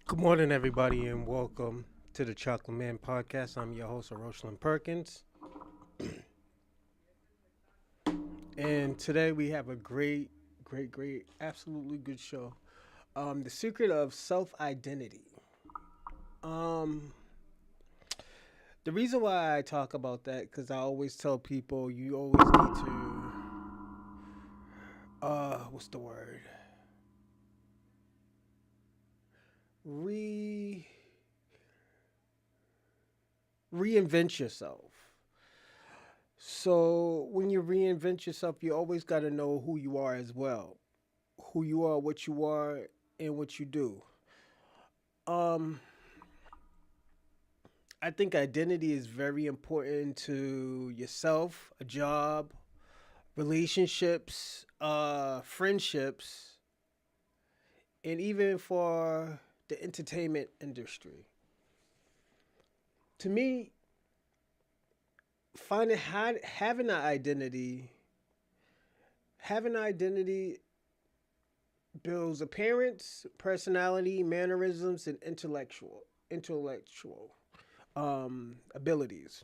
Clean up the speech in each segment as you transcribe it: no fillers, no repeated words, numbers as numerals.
Good morning, everybody, and welcome to the Chocolate Man Podcast. I'm your host, Rosalind Perkins, and today we have a great, absolutely good show. The secret of self identity. Um, the reason why I talk about that because I always tell people you always need to, what's the word? Re reinvent yourself. So when you reinvent yourself, you always got to know who you are as well. Who you are, what you are, and what you do. Um, I think identity is very important to yourself, a job, relationships, friendships, and even for the entertainment industry. To me, finding having an identity builds appearance, personality, mannerisms, and intellectual abilities.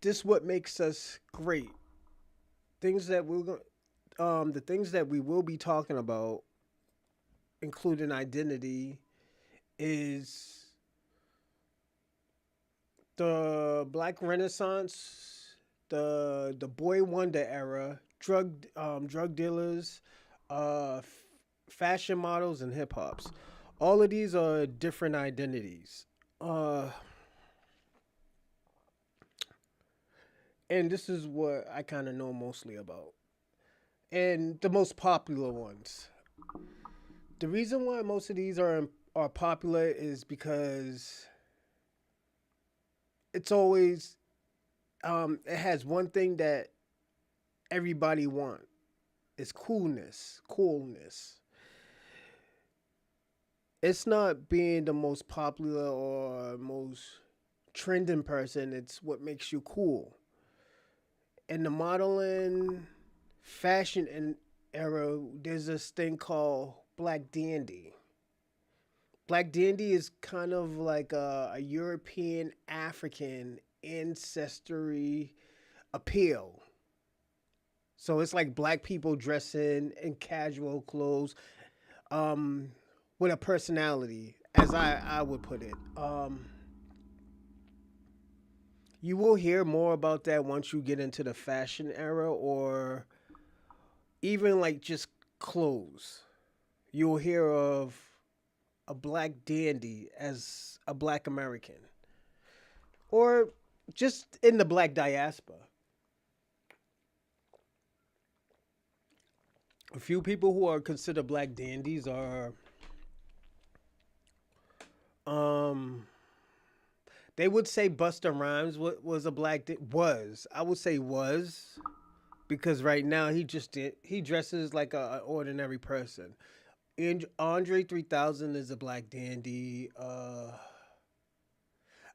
This what makes us great. Things that we're going, the things that we will be talking about, including identity, is the Black Renaissance, the Boy Wonder era, drug dealers, fashion models, and hip hops. All of these are different identities. Uh, and this is what I kind of know mostly about. And the most popular ones. The reason why most of these are popular is because it's always it has one thing that everybody want. It's coolness. It's not being the most popular or most trending person. It's what makes you cool. In the modeling, fashion era, there's this thing called black dandy. Black dandy is kind of like a European African ancestry appeal. So it's like black people dressing in casual clothes, um, with a personality, as I would put it. You will hear more about that once you get into the fashion era, or even like just clothes. You'll hear of a black dandy as a black American, or just in the black diaspora. A few people who are considered black dandies are, um, they would say Busta Rhymes was a was, I would say was, because right now he dresses like an ordinary person. And Andre 3000 is a black dandy.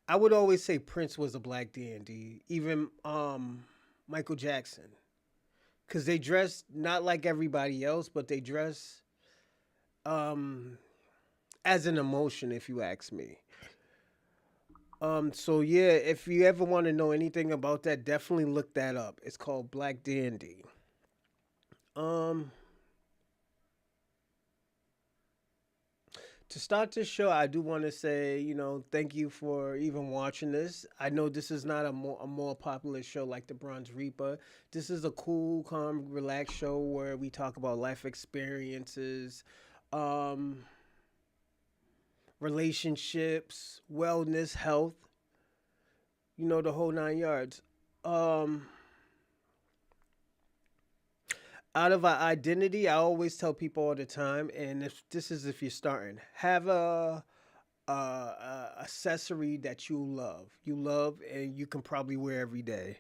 I would always say Prince was a black dandy. Even Michael Jackson, because they dress not like everybody else, but they dress um as an emotion, if you ask me. So yeah, if you ever want to know anything about that, definitely look that up. It's called Black Dandy. Um, to start this show, I do want to say, thank you for even watching this. I know this is not a more popular show like the Bronze Reaper. This is a cool, calm, relaxed show where we talk about life experiences, um, relationships, wellness, health. The whole 9 yards. Um, Out of our identity, I always tell people all the time, and if this is if you're starting, have a accessory that you love, and you can probably wear every day.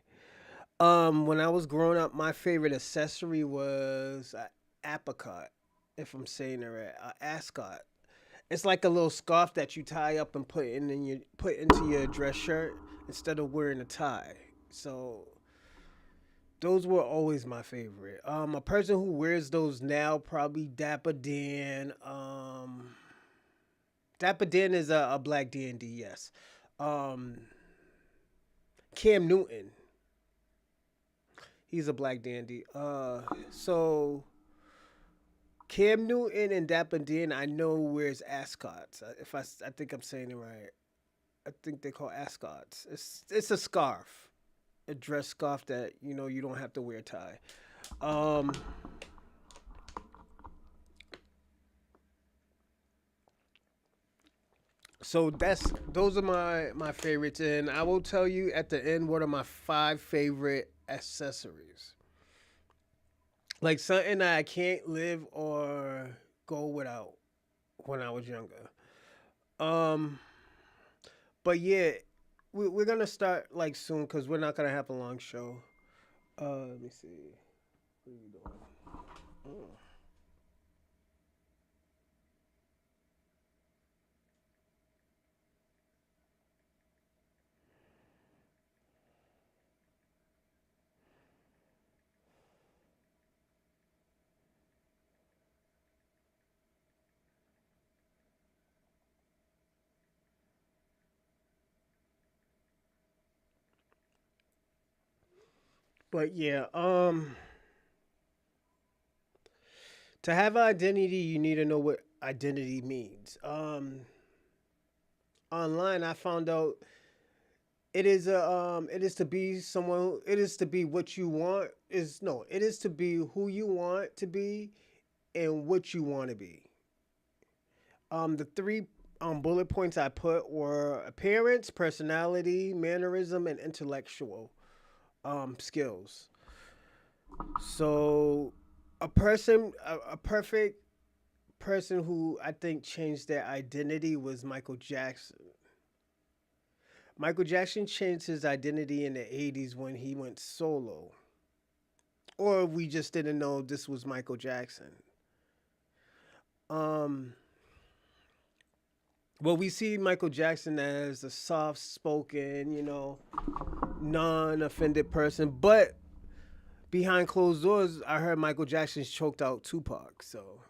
When I was growing up, my favorite accessory was a apricot, if I'm saying it right, a ascot. It's like a little scarf that you tie up and put into your dress shirt instead of wearing a tie. So those were always my favorite. A person who wears those now probably Dapper Dan. Dapper Dan is a black D&D, yes. Um, Cam Newton, he's a black dandy. So Cam Newton and Dapper Dan, I know wears ascots. If I think I'm saying it right. I think they call ascots. It's a scarf, a dress scarf that you don't have to wear a tie. Um, So those are my favorites, and I will tell you at the end what are my five favorite accessories. Like something that I can't live or go without when I was younger. Um, but yeah, we're gonna start like soon because we're not gonna have a long show. Let me see. What are you doing? Oh. But yeah, to have an identity, you need to know what identity means. Online, I found out it is to be someone, it is to be what you want, is no it is to be who you want to be and what you want to be. The three bullet points I put were appearance, personality, mannerism, and intellectual skills. So a perfect person who I think changed their identity was Michael Jackson. Michael Jackson changed his identity in the 80s when he went solo. Or we just didn't know this was Michael Jackson. Um, well, we see Michael Jackson as a soft spoken, non offended person, but behind closed doors, I heard Michael Jackson's choked out Tupac, so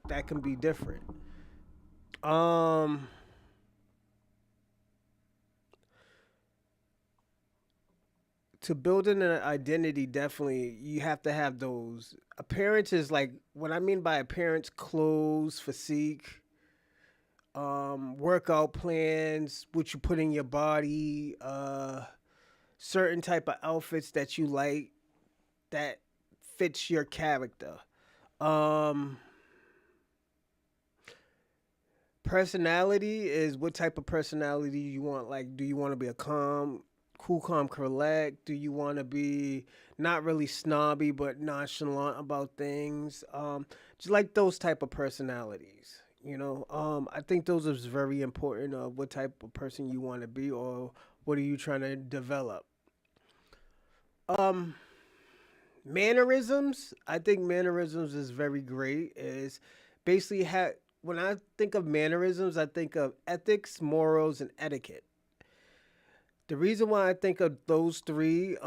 that can be different. Um, to build an identity, definitely you have to have those appearances. Like what I mean by appearance, clothes, physique, workout plans, what you put in your body, certain type of outfits that you like that fits your character. Um, Personality is what type of personality you want. Like, do you want to be a cool, calm, collect? Do you want to be not really snobby but nonchalant about things? Just like those type of personalities. I think those is very important of what type of person you want to be or what are you trying to develop. Um, Mannerisms. I think mannerisms is very great. Is basically when I think of mannerisms, I think of ethics, morals, and etiquette. The reason why I think of those three,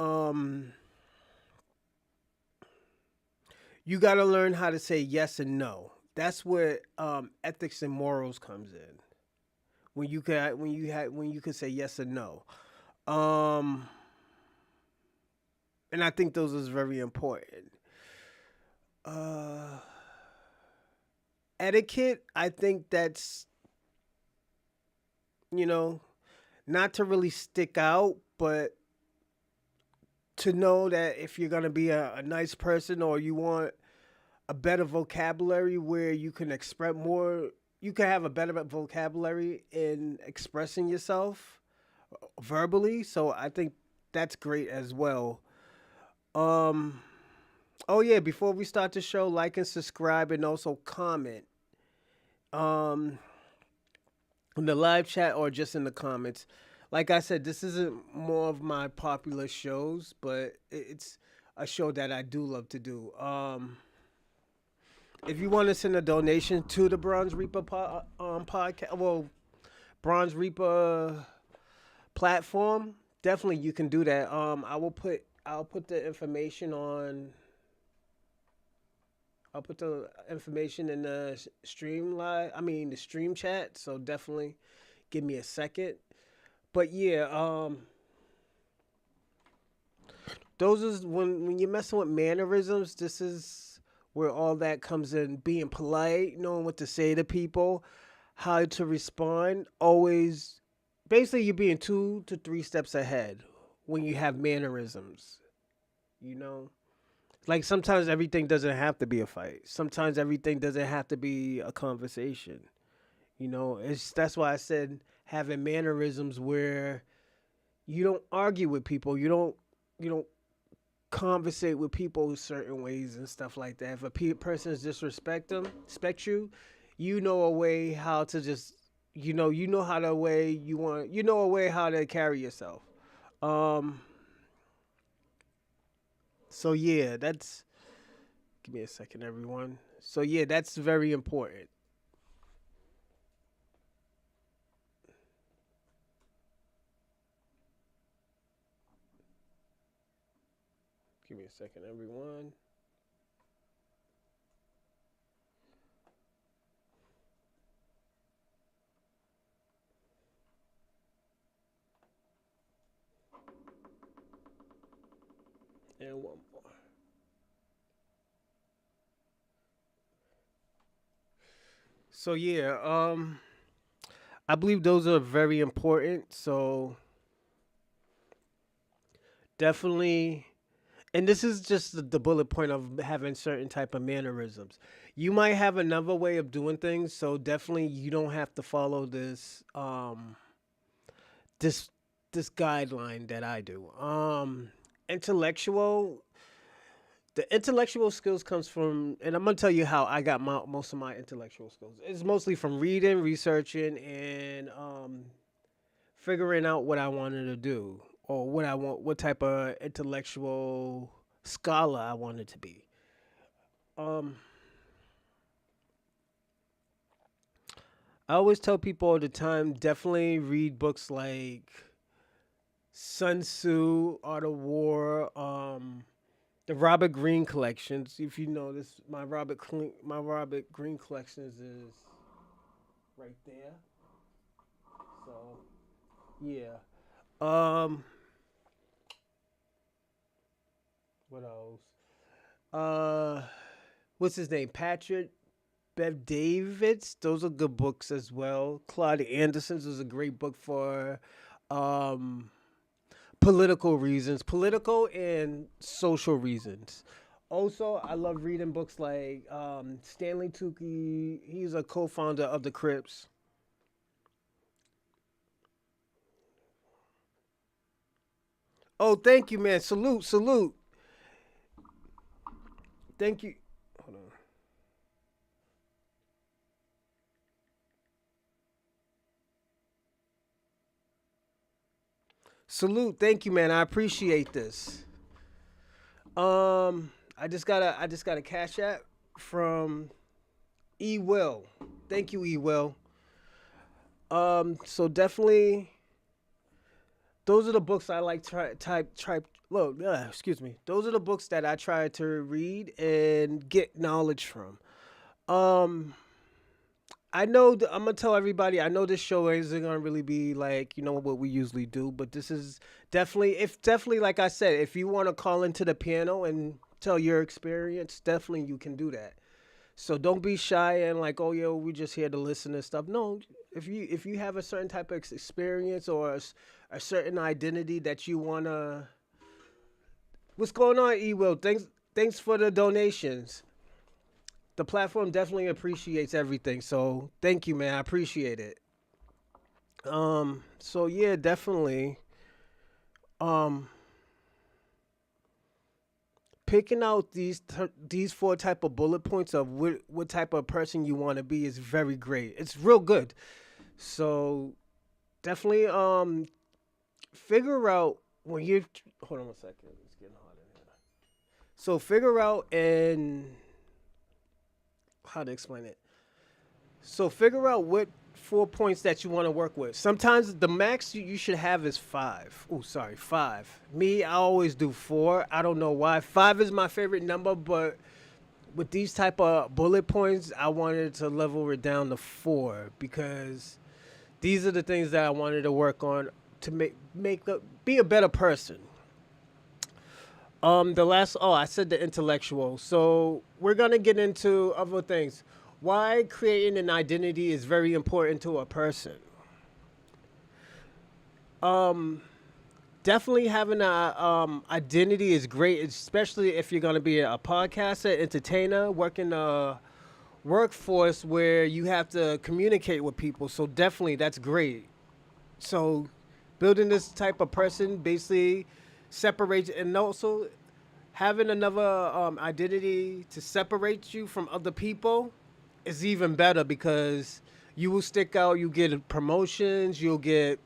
you got to learn how to say yes and no. That's where ethics and morals comes in. when you could say yes or no. Um, and I think those is very important. Uh, etiquette, I think that's you know not to really stick out, but to know that if you're gonna be a nice person or you want a better vocabulary where you can express more, you can have a better vocabulary in expressing yourself verbally. So I think that's great as well. Um, oh yeah, before we start the show, like and subscribe and also comment. Um, in the live chat or just in the comments. Like I said, this isn't more of my popular shows, but it's a show that I do love to do. If you want to send a donation to the Bronze Reaper podcast, well, Bronze Reaper platform, definitely you can do that. I'll put the information on. I'll put the information in the stream live. I mean the stream chat. So definitely give me a second. But yeah, those is when you're messing with mannerisms. This is where all that comes in. Being polite, knowing what to say to people, how to respond. Always, basically, you're being 2 to 3 steps ahead when you have mannerisms. You know, like sometimes everything doesn't have to be a fight. Sometimes everything doesn't have to be a conversation. It's that's why I said having mannerisms where you don't argue with people. You don't conversate with people certain ways and stuff like that. If a person is respect you, you know a way how to just you know how the way you want you know a way how to carry yourself. Um so yeah, that's give me a second everyone. So yeah, that's very important. Give me a second everyone. And one more. So yeah, I believe those are very important. So definitely, and this is just the bullet point of having certain type of mannerisms. You might have another way of doing things, so definitely you don't have to follow this this guideline that I do. Intellectual the intellectual skills comes from, and I'm gonna tell you how I got most of my intellectual skills. It's mostly from reading, researching, and figuring out what I wanted to do or what type of intellectual scholar I wanted to be. Um, I always tell people all the time, definitely read books like Sun Tzu, Art of War, the Robert Greene collections. If you know this, my Robert Greene collections is right there. So yeah. Um, what else? Uh, what's his name? Patrick Bev Davids. Those are good books as well. Claude Anderson's was a great book for um political reasons, political and social reasons. Also, I love reading books like Stanley Tucci. He's a co-founder of the Crips. Oh, thank you, man. Salute, salute. Thank you. Hold on. Salute. Thank you, man. I appreciate this. I just got a cash app from E Will. Thank you, E Will. So definitely those are the books I like type look, excuse me. Those are the books that I try to read and get knowledge from. Um I know I'm gonna tell everybody. I know this show isn't gonna really be like what we usually do, but this is definitely, if definitely like I said, if you want to call into the piano and tell your experience, definitely you can do that. So don't be shy and like, oh yo, we just here to listen and stuff. No, if you have a certain type of experience or a certain identity that you wanna, what's going on, E Will? Thanks for the donations. The platform definitely appreciates everything. So thank you, man. I appreciate it. So yeah, definitely. Um, Picking out these four type of bullet points of what type of person you want to be is very great. It's real good. So definitely figure out when you hold on one second. It's getting hot in here. So figure out and how to explain it. So figure out what 4 points that you want to work with. Sometimes the max you should have is five. Oh, sorry, five. Me, I always do four. I don't know why. Five is my favorite number, but with these type of bullet points, I wanted to level it down to four because these are the things that I wanted to work on to be a better person. The last, I said the intellectual. So we're gonna get into other things. Why creating an identity is very important to a person. Um, Definitely having a identity is great, especially if you're gonna be a podcaster, entertainer, working a workforce where you have to communicate with people. So definitely that's great. So building this type of person basically separates, and also having another identity to separate you from other people is even better because you will stick out. You get promotions. You'll get.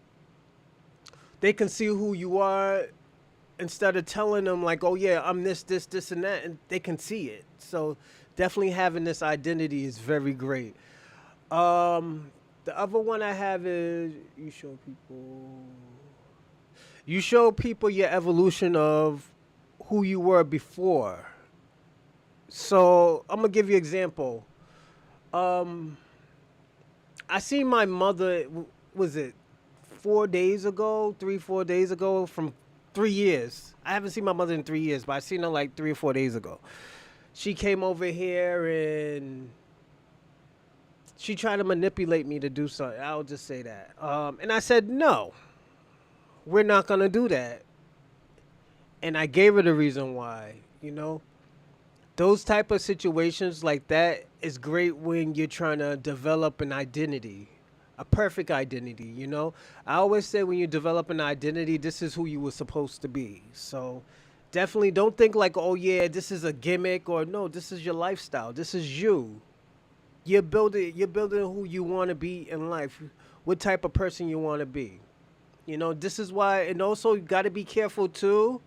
They can see who you are instead of telling them like, "Oh yeah, I'm this, and that," and they can see it. So definitely having this identity is very great. The other one I have is you show people your evolution of who you were before. So I'm gonna give you an example. Um, I seen my mother. Was it 4 days ago? 3, 4 days ago? From 3 years. I haven't seen my mother in 3 years, but I seen her like 3 or 4 days ago. She came over here and she tried to manipulate me to do something. I'll just say that. And I said no, we're not gonna do that. And I gave her the reason why. Those type of situations like that is great when you're trying to develop an identity, a perfect identity. I always say when you develop an identity, this is who you were supposed to be. So definitely don't think like, oh yeah, this is a gimmick, or no, this is your lifestyle, this is you. You're building who you want to be in life, what type of person you want to be. This is why. And also you got to be careful too,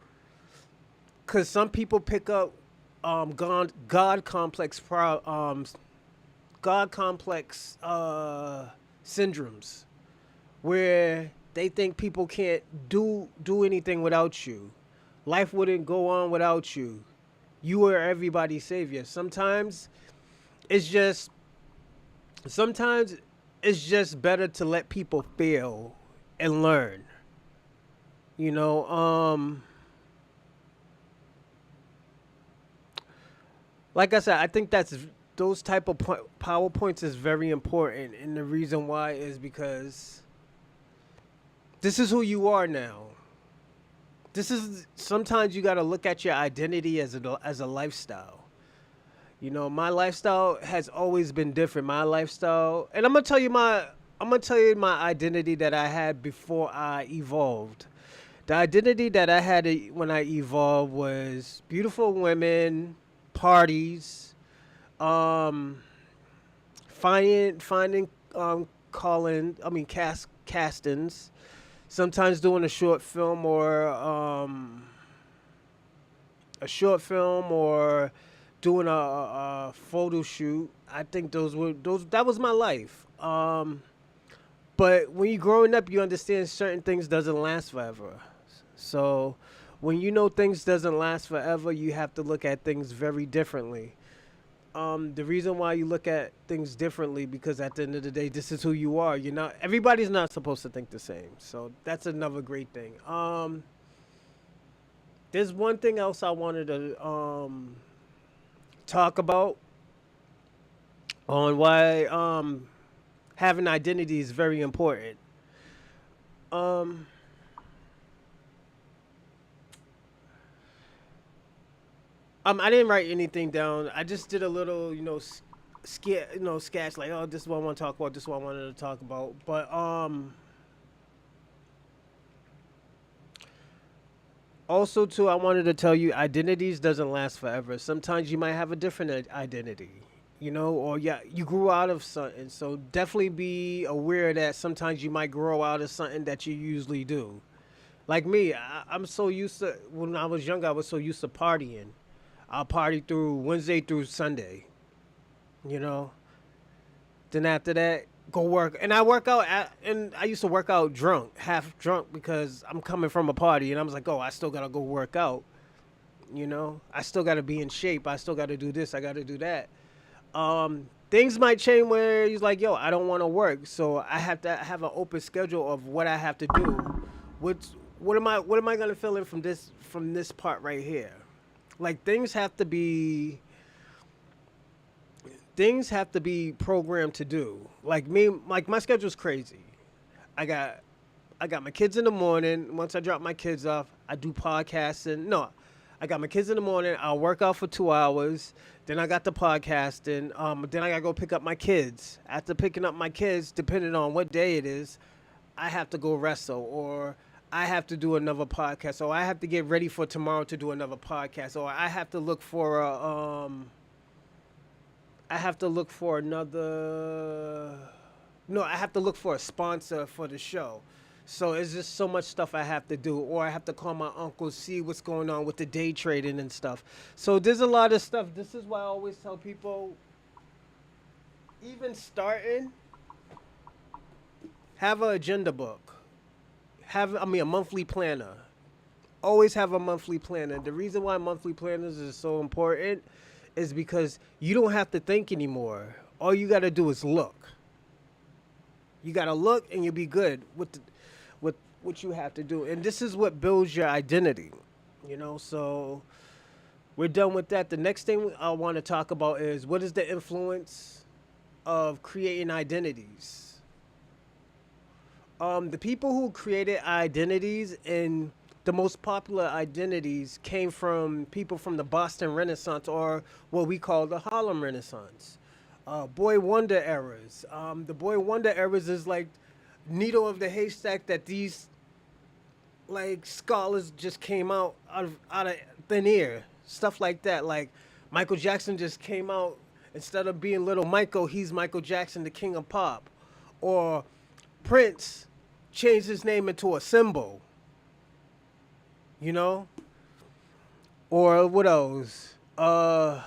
because some people pick up God complex God complex syndromes where they think people can't do anything without you. Life wouldn't go on without you. You are everybody's savior. It's just sometimes it's just better to let people fail and learn. You know, like I said, I think that's those type of powerpoints is very important, and the reason why is because this is who you are now. This is sometimes you got to look at your identity as a lifestyle. My lifestyle has always been different. My lifestyle, and I'm gonna tell you my identity that I had before I evolved. The identity that I had when I evolved was beautiful women, parties, um, finding calling. I mean, castings. Sometimes doing a short film or doing a photo shoot. I think those that was my life. But when you're growing up, you understand certain things doesn't last forever. So when you know things doesn't last forever, you have to look at things very differently. The reason why you look at things differently, because at the end of the day, this is who you are. You're not, everybody's not supposed to think the same. So that's another great thing. There's one thing else I wanted to talk about on why having identity is very important. Um, I didn't write anything down. I just did a little, sketch like, oh, this is what I want to talk about. This is what I wanted to talk about. But also too, I wanted to tell you, identities doesn't last forever. Sometimes you might have a different identity, or yeah, you grew out of something. So definitely be aware that sometimes you might grow out of something that you usually do. Like me, I'm so used to, when I was younger, I was so used to partying. I'll party through Wednesday through Sunday, you know. Then after that, go work. And I work out, and I used to work out drunk, half drunk, because I'm coming from a party, and I was like, oh, I still gotta go work out, I still gotta be in shape. I still gotta do this. I gotta do that. Things might change where he's like, yo, I don't want to work, so I have to have an open schedule of what I have to do. What am I gonna fill in from this part right here? Like things have to be programmed to do. Like me, like my schedule's crazy. I got I got my kids in the morning. Once I drop my kids off, I do podcasting. No, I got my kids in the morning. I'll work out for 2 hours. Then I got the podcasting. Then I gotta go pick up my kids. After picking up my kids, depending on what day it is, I have to go wrestle, or I have to do another podcast, or I have to get ready for tomorrow to do another podcast, or I have to look for another. No, I have to look for a sponsor for the show. So it's just so much stuff I have to do, or I have to call my uncle, see what's going on with the day trading and stuff. So there's a lot of stuff. This is why I always tell people, even starting, have an agenda book. A monthly planner. Always have a monthly planner. The reason why monthly planners is so important is because you don't have to think anymore. All you got to do is look. You got to look and you'll be good with what you have to do. And this is what builds your identity. So we're done with that. The next thing I want to talk about is, what is the influence of creating identities? The people who created identities, and the most popular identities, came from people from the Boston Renaissance, or what we call the Harlem Renaissance. Boy Wonder eras. The Boy Wonder eras is like needle of the haystack that these like scholars just came out of thin air. Stuff like that. Like Michael Jackson just came out, instead of being Little Michael, he's Michael Jackson, the king of pop. Or Prince changed his name into a symbol, you know? Or what else? Or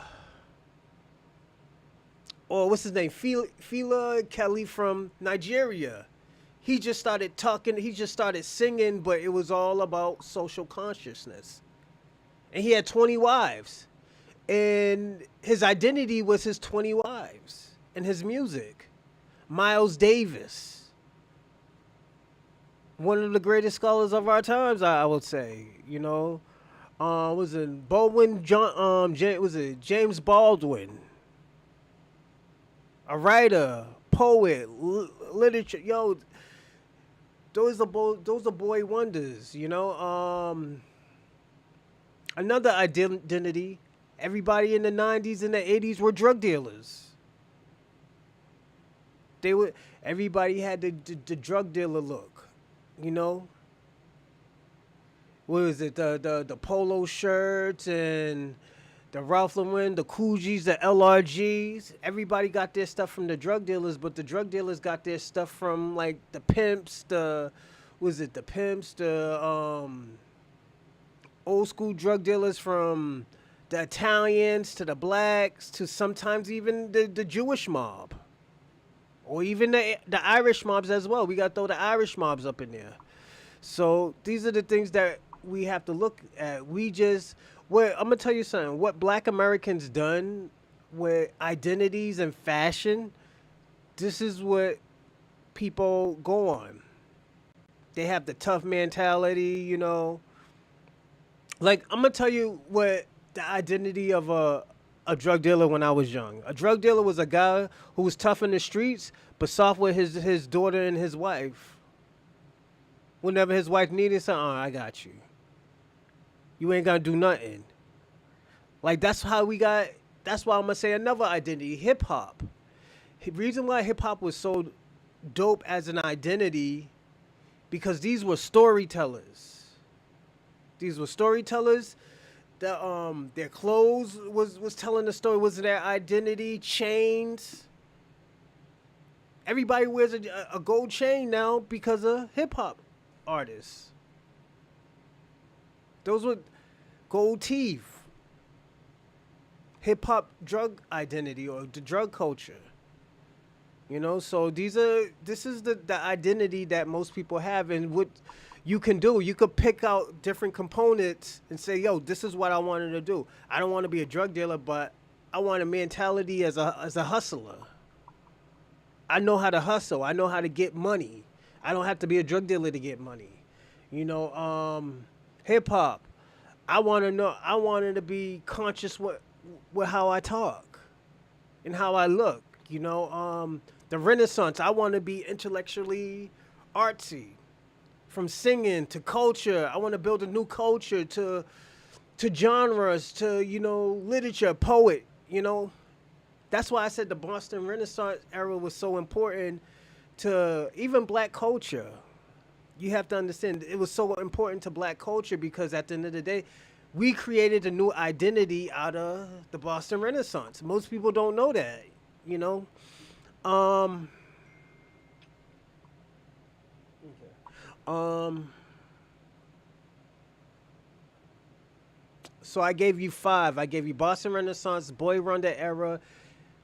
what's his name? Fela Kelly from Nigeria. He just started talking, he just started singing, but it was all about social consciousness. And he had 20 wives. And his identity was his 20 wives and his music. Miles Davis, one of the greatest scholars of our times, I would say. Was it Baldwin John? Was it James Baldwin? A writer, poet, literature. Yo, those are boy wonders. Another identity. Everybody in the '90s and the '80s were drug dealers. Everybody had the drug dealer look. You know, what was it? The polo shirts and the Ralph Lauren, the Coogis, the LRGs. Everybody got their stuff from the drug dealers, but the drug dealers got their stuff from like the pimps, the old school drug dealers, from the Italians to the blacks to sometimes even the Jewish mob. Or even the Irish mobs as well. We got to throw the Irish mobs up in there. So these are the things that we have to look at. I'm going to tell you something. What black Americans done with identities and fashion, this is what people go on. They have the tough mentality, you know. Like I'm gonna tell you what the identity of a drug dealer when I was young. A drug dealer was a guy who was tough in the streets, but soft with his daughter and his wife. Whenever his wife needed something, I got you. You ain't gonna do nothing. Like that's how we got. That's why I'm gonna say another identity, hip hop. Reason why hip hop was so dope as an identity because these were storytellers. These were storytellers. Their clothes was telling the story. Was their identity chains? Everybody wears a gold chain now because of hip hop artists. Those were gold teeth. Hip hop drug identity or the drug culture. You know, so this is the identity that most people have and what you can do. You could pick out different components and say, yo, this is what I wanted to do. I don't want to be a drug dealer, but I want a mentality as a hustler. I know how to hustle. I know how to get money. I don't have to be a drug dealer to get money. You know, hip hop. I wanted to be conscious with how I talk and how I look. You know, the Renaissance. I want to be intellectually artsy, from singing to culture. I want to build a new culture to genres to literature, poet. You know, that's why I said the Boston Renaissance era was so important to even black culture. You have to understand it was so important to black culture because at the end of the day, we created a new identity out of the Boston Renaissance. Most people don't know that, you know. Um, um, so I gave you five. I gave you Boston Renaissance, Boy Wonder era,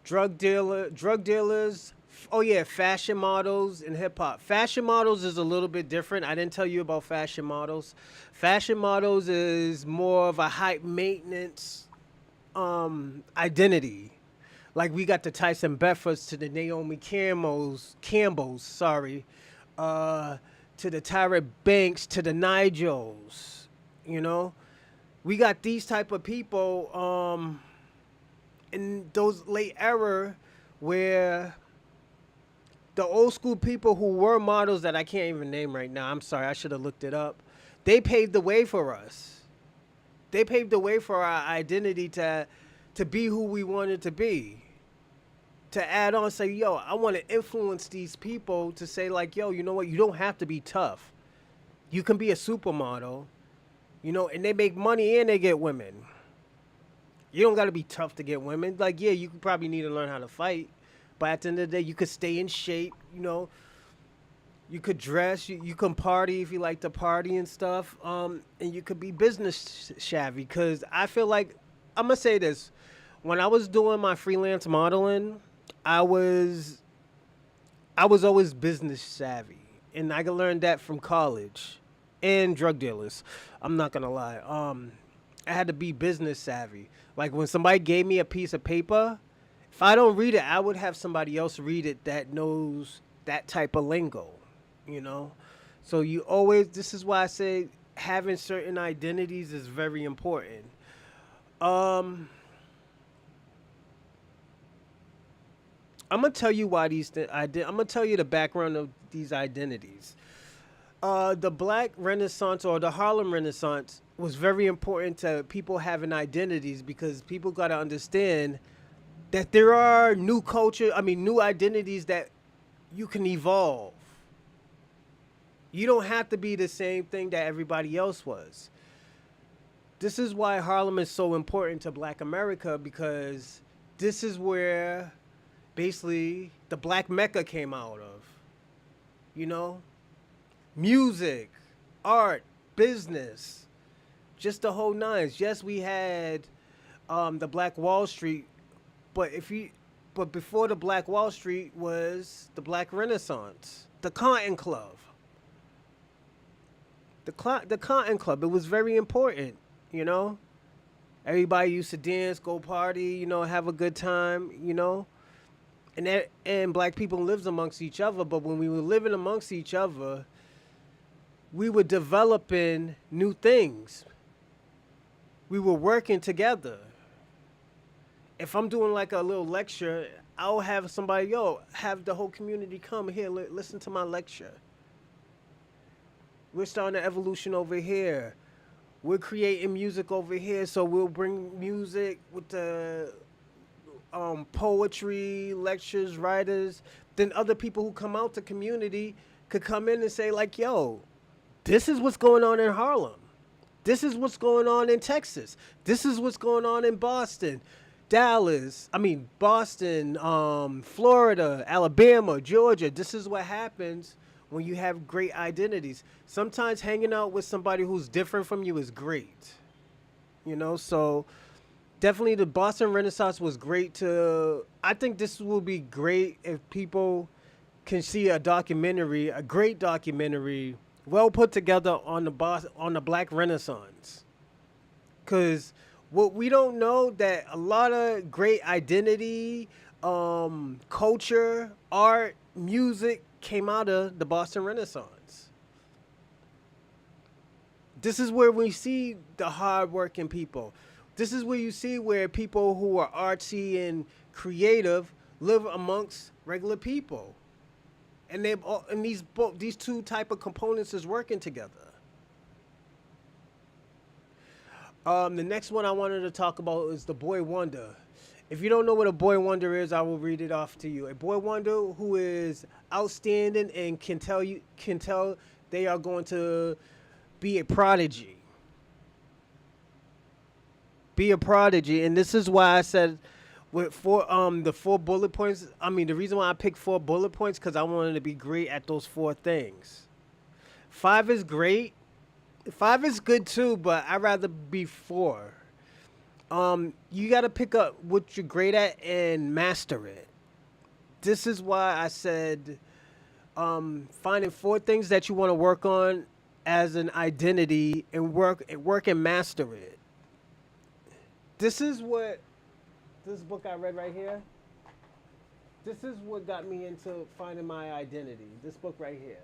drug dealers. Oh yeah, fashion models and hip hop. Fashion models is a little bit different. I didn't tell you about fashion models. Fashion models is more of a high maintenance identity. Like we got the Tyson Bedfords to the Naomi Campbells, sorry, uh, to the Tyra Banks, to the Nigels. You know, we got these type of people in those late era where the old school people who were models that I can't even name right now. I'm sorry, I should have looked it up. They paved the way for us. They paved the way for our identity to be who we wanted to be. To add on, say, yo, I want to influence these people to say, like, yo, you know what? You don't have to be tough. You can be a supermodel, you know, and they make money and they get women. You don't got to be tough to get women. Like, yeah, you could probably need to learn how to fight. But at the end of the day, you could stay in shape, you know. You could dress, you can party if you like to party and stuff. And you could be business savvy. Because I feel like, I'm going to say this. When I was doing my freelance modeling, I was always business savvy. And I learned that from college and drug dealers. I'm not going to lie. I had to be business savvy. Like when somebody gave me a piece of paper, if I don't read it, I would have somebody else read it that knows that type of lingo, you know? So this is why I say having certain identities is very important. Um, I'm going to tell you why I'm going to tell you the background of these identities. The Black Renaissance or the Harlem Renaissance was very important to people having identities because people got to understand that there are new identities that you can evolve. You don't have to be the same thing that everybody else was. This is why Harlem is so important to Black America because this is where basically the Black Mecca came out of. You know? Music, art, business, just the whole nines. Yes, we had the Black Wall Street, but before the Black Wall Street was the Black Renaissance, the Cotton Club, the Cotton Club. It was very important, you know. Everybody used to dance, go party, have a good time, and black people lives amongst each other. But when we were living amongst each other, we were developing new things. We were working together. If I'm doing like a little lecture, I'll have somebody, have the whole community come here, listen to my lecture. We're starting an evolution over here. We're creating music over here, so we'll bring music with the poetry, lectures, writers. Then other people who come out the community could come in and say, like, yo, this is what's going on in Harlem. This is what's going on in Texas. This is what's going on in Boston, Boston, Florida, Alabama, Georgia. This is what happens when you have great identities. Sometimes hanging out with somebody who's different from you is great. So definitely the Boston Renaissance was great to. I think this will be great if people can see a great documentary, well put together on the Black Renaissance. Cause what we don't know that a lot of great identity, culture, art, music came out of the Boston Renaissance. This is where we see the hardworking people. This is where you see where people who are artsy and creative live amongst regular people, and these two type of components is working together. The next one I wanted to talk about is the Boy Wonder. If you don't know what a boy wonder is, I will read it off to you. A boy wonder who is outstanding and can tell they are going to be a prodigy. Be a prodigy, and this is why I said the 4 bullet points. The reason why I picked 4 bullet points because I wanted to be great at those 4 things. 5 is great. 5 is good too, but I'd rather be 4. You got to pick up what you're great at and master it. This is why I said finding 4 things that you want to work on as an identity and work and master it. This is what this book I read right here. This is what got me into finding my identity. This book right here.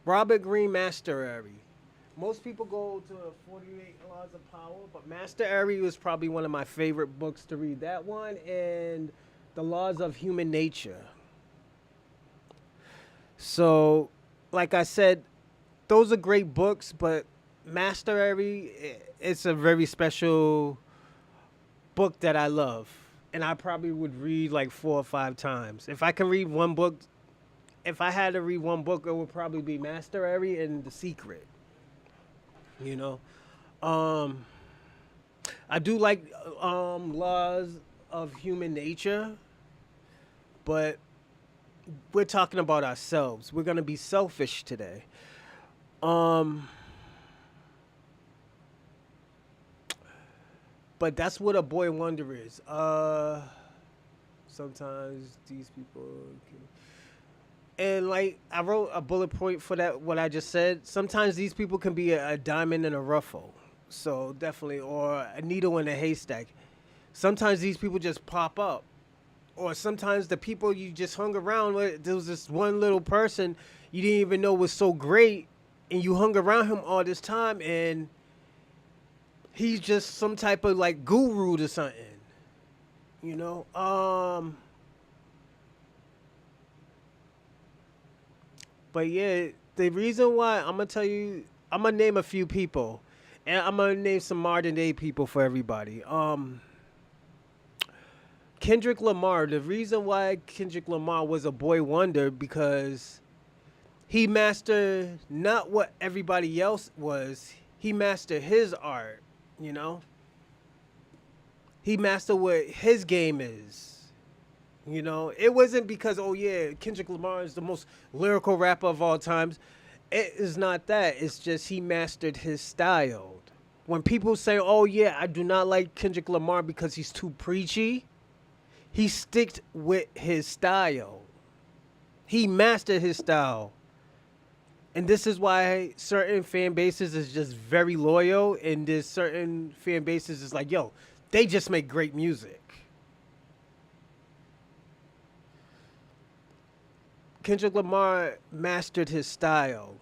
Robert Greene Mastery. Most people go to 48 Laws of Power, but Mastery was probably one of my favorite books to read. That one and The Laws of Human Nature. So, like I said, those are great books, but Mastery, it's a very special book that I love. And I probably would read like 4 or 5 times. If I can read one book, if I had to read one book, it would probably be Mastery and The Secret. I do like Laws of Human Nature, but we're talking about ourselves. We're gonna be selfish today. But that's what a boy wonder is. Sometimes these people and like I wrote a bullet point for that what I just said. Sometimes these people can be a diamond in a ruffle. So definitely, or a needle in a haystack. Sometimes these people just pop up. Or sometimes the people you just hung around with, there was this one little person you didn't even know was so great, and you hung around him all this time, and he's just some type of like guru to something. But yeah, the reason why I'm gonna name a few people, and I'm gonna name some modern day people for everybody. Kendrick Lamar. The reason why Kendrick Lamar was a boy wonder because he mastered not what everybody else was. He mastered his art. He mastered what his game is. It wasn't because, oh yeah, Kendrick Lamar is the most lyrical rapper of all times. It is not that. It's just he mastered his style. When people say, oh yeah, I do not like Kendrick Lamar because he's too preachy, he sticked with his style. He mastered his style. And this is why certain fan bases is just very loyal, and there's certain fan bases is like, yo, they just make great music. Kendrick Lamar mastered his style,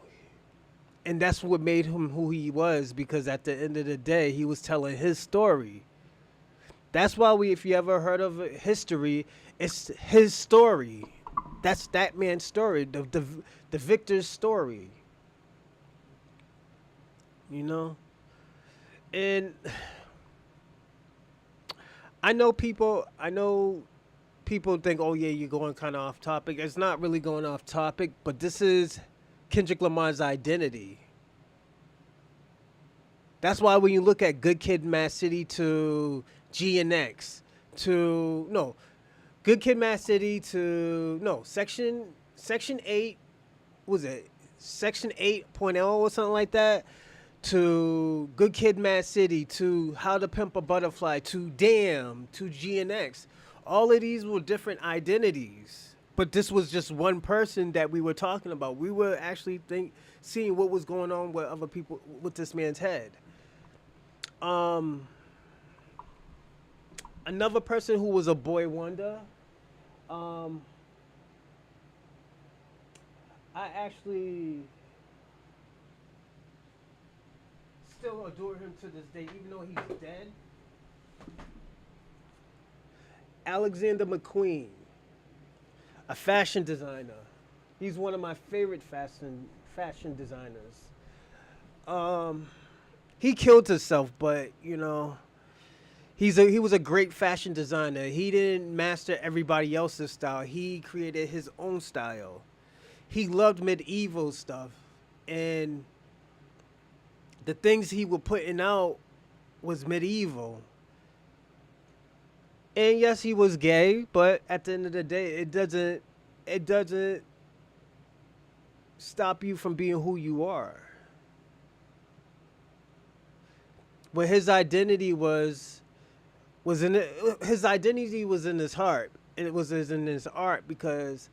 and that's what made him who he was. Because at the end of the day, he was telling his story. That's why if you ever heard of history, it's his story. That's that man's story, the victor's story. You know, and I know people think, oh yeah, you're going kind of off topic. It's not really going off topic, but this is Kendrick Lamar's identity. That's why when you look at Good Kid, Mad City to G and X to no, Good Kid, Mad City to no Section 8, was it Section 8.0 or something like that, to Good Kid, Mad City to How to Pimp a Butterfly to Damn to G and X. All of these were different identities, but this was just one person that we were talking about. We were actually seeing what was going on with other people with this man's head. Um, Another person who was a boy wonder. Um, I actually still adore him to this day, even though he's dead. Alexander McQueen, a fashion designer. He's one of my favorite fashion designers. Um, he killed himself, but he was a great fashion designer. He didn't master everybody else's style. He created his own style. He loved medieval stuff, and the things he was putting out was medieval. And yes, he was gay, but at the end of the day, it doesn't stop you from being who you are. But his identity was in his heart. It was in his art, because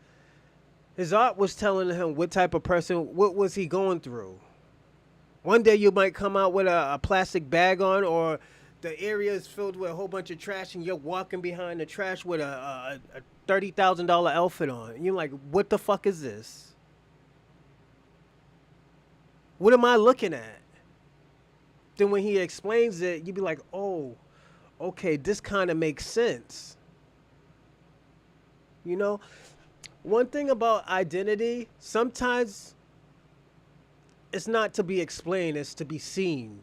his art was telling him what type of person, what was he going through. One day you might come out with a plastic bag on, or the area is filled with a whole bunch of trash, and you're walking behind the trash with a $30,000 outfit on. And you're like, what the fuck is this? What am I looking at? Then when he explains it, you'd be like, oh, okay, this kind of makes sense. You know, one thing about identity, sometimes it's not to be explained, it's to be seen.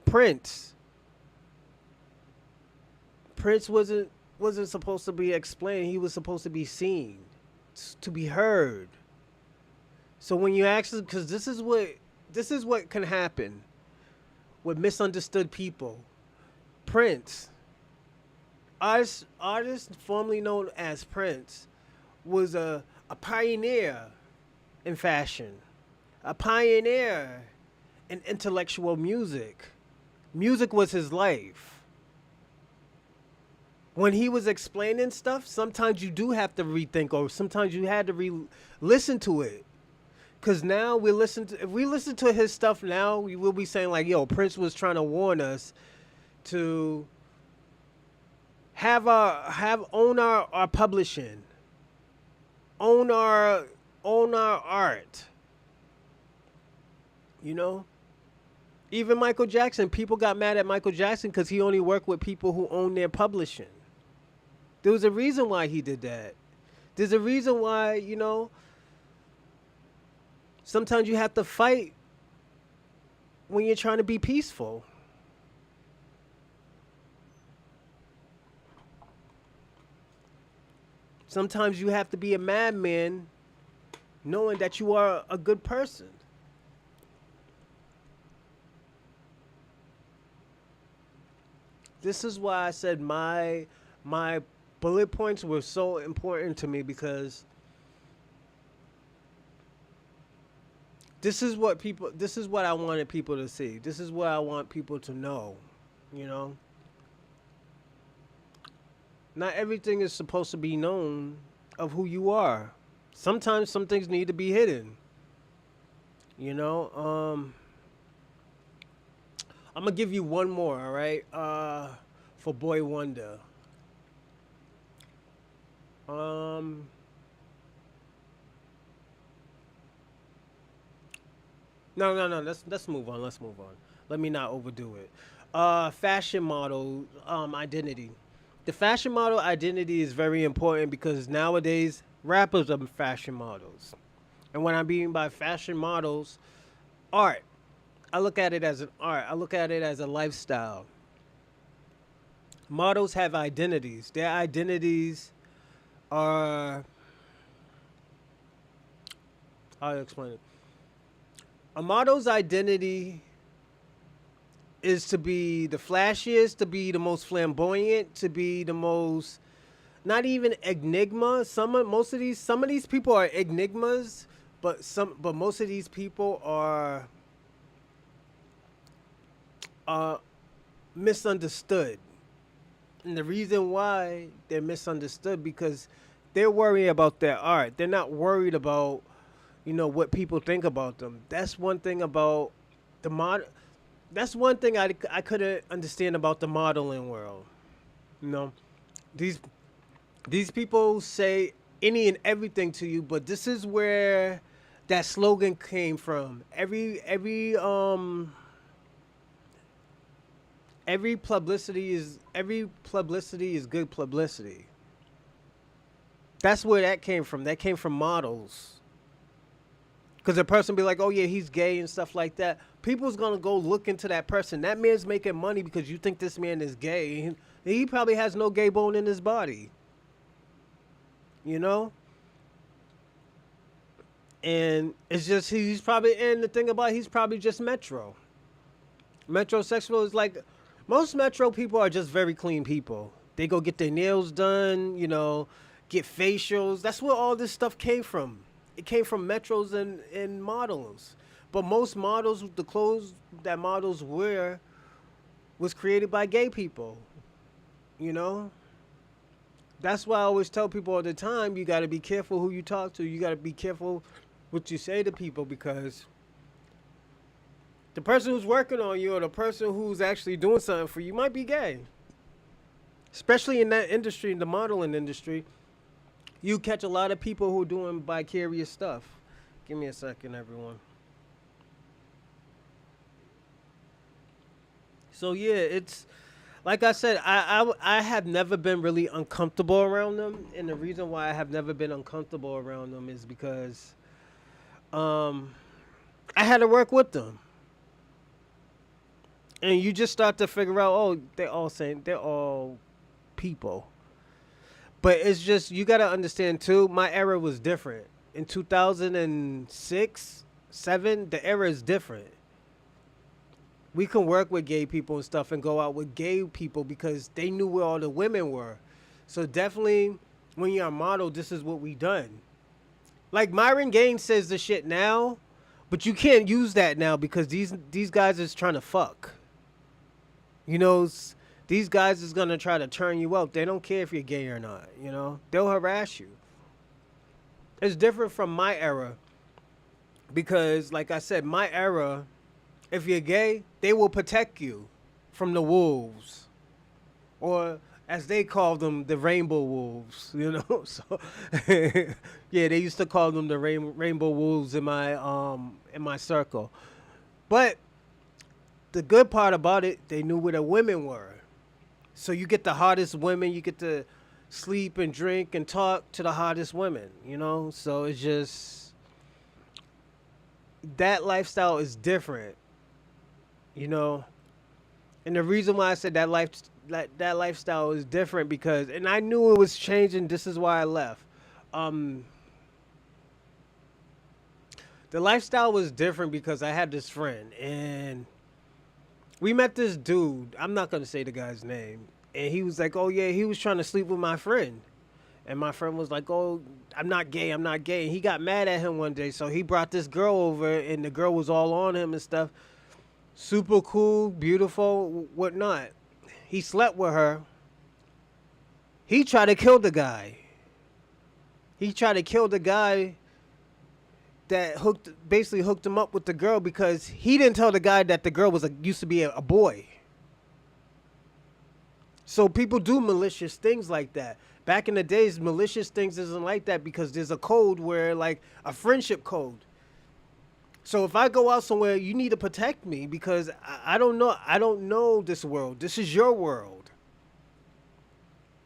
Prince. Prince wasn't supposed to be explained. He was supposed to be seen, to be heard. So when you actually, because this is what can happen with misunderstood people. Prince, artist formerly known as Prince, was a pioneer in fashion, a pioneer in intellectual music. Music was his life. When he was explaining stuff, sometimes you do have to rethink, or sometimes you had to listen to it. Cause now if we listen to his stuff now, we will be saying like, "Yo, Prince was trying to warn us to own our publishing, own our art." You know, even Michael Jackson. People got mad at Michael Jackson because he only worked with people who own their publishing. There was a reason why he did that. There's a reason why sometimes you have to fight when you're trying to be peaceful. Sometimes you have to be a madman knowing that you are a good person. This is why I said my bullet points were so important to me, because this is what I wanted people to see. This is what I want people to know, you know. Not everything is supposed to be known of who you are. Sometimes some things need to be hidden. You know, I'm gonna give you one more. All right, for Boy Wonder. Um, no, no, no. Let's move on. Let's move on. Let me not overdo it. Fashion model identity. The fashion model identity is very important because nowadays rappers are fashion models. And what I mean by fashion models, art. I look at it as an art. I look at it as a lifestyle. Models have identities. Their identities are, how to explain it? A model's identity is to be the flashiest, to be the most flamboyant, to be the most, not even enigma. Some of these people are enigmas, but most of these people are uh misunderstood. And the reason why they're misunderstood because they're worried about their art. They're not worried about, what people think about them. That's one thing about the mod. That's one thing I couldn't understand about the modeling world. You know, these these people say any and everything to you, but this is where that slogan came from. Every publicity is good publicity. That's where that came from. That came from models. Because a person be like, oh yeah, he's gay and stuff like that. People's gonna go look into that person. That man's making money because you think this man is gay. He probably has no gay bone in his body. You know? And it's just he's probably and the thing about he's probably just metro. Metrosexual is like most metro people are just very clean people. They go get their nails done, get facials. That's where all this stuff came from. It came from metros and models. But most models, the clothes that models wear was created by gay people. You know? That's why I always tell people all the time, you got to be careful who you talk to. You got to be careful what you say to people because the person who's working on you or the person who's actually doing something for you might be gay. Especially in that industry, in the modeling industry, you catch a lot of people who are doing vicarious stuff. Give me a second, everyone. So yeah, it's like I said, I have never been really uncomfortable around them, and the reason why I have never been uncomfortable around them is because um, I had to work with them, and you just start to figure out, oh, they're all people, but it's just you got to understand too. My era was different in 2006, 7. The era is different. We can work with gay people and stuff and go out with gay people because they knew where all the women were. So definitely, when you're a model, this is what we done. Like Myron Gaines says the shit now, but you can't use that now because these guys is trying to fuck. You know, these guys is gonna try to turn you out. They don't care if you're gay or not. They'll harass you. It's different from my era because, like I said, my era, if you're gay, they will protect you from the wolves, or as they call them, the rainbow wolves. So yeah, they used to call them the rainbow wolves in my circle. But the good part about it, they knew where the women were. So you get the hottest women, you get to sleep and drink and talk to the hottest women. So it's just that lifestyle is different. You know, and the reason why I said that lifestyle is different because, and I knew it was changing. This is why I left. Um, the lifestyle was different because I had this friend, and we met this dude. I'm not gonna say the guy's name, and he was like, "Oh yeah," he was trying to sleep with my friend, and my friend was like, "Oh, I'm not gay, I'm not gay." And he got mad at him one day, so he brought this girl over, and the girl was all on him and stuff. Super cool, beautiful, whatnot. He slept with her. He tried to kill the guy. He tried to kill the guy that basically hooked him up with the girl because he didn't tell the guy that the girl used to be a boy. So people do malicious things like that. Back in the days, malicious things isn't like that because there's a code where, like, a friendship code. So if I go out somewhere, you need to protect me because I don't know. I don't know this world. This is your world.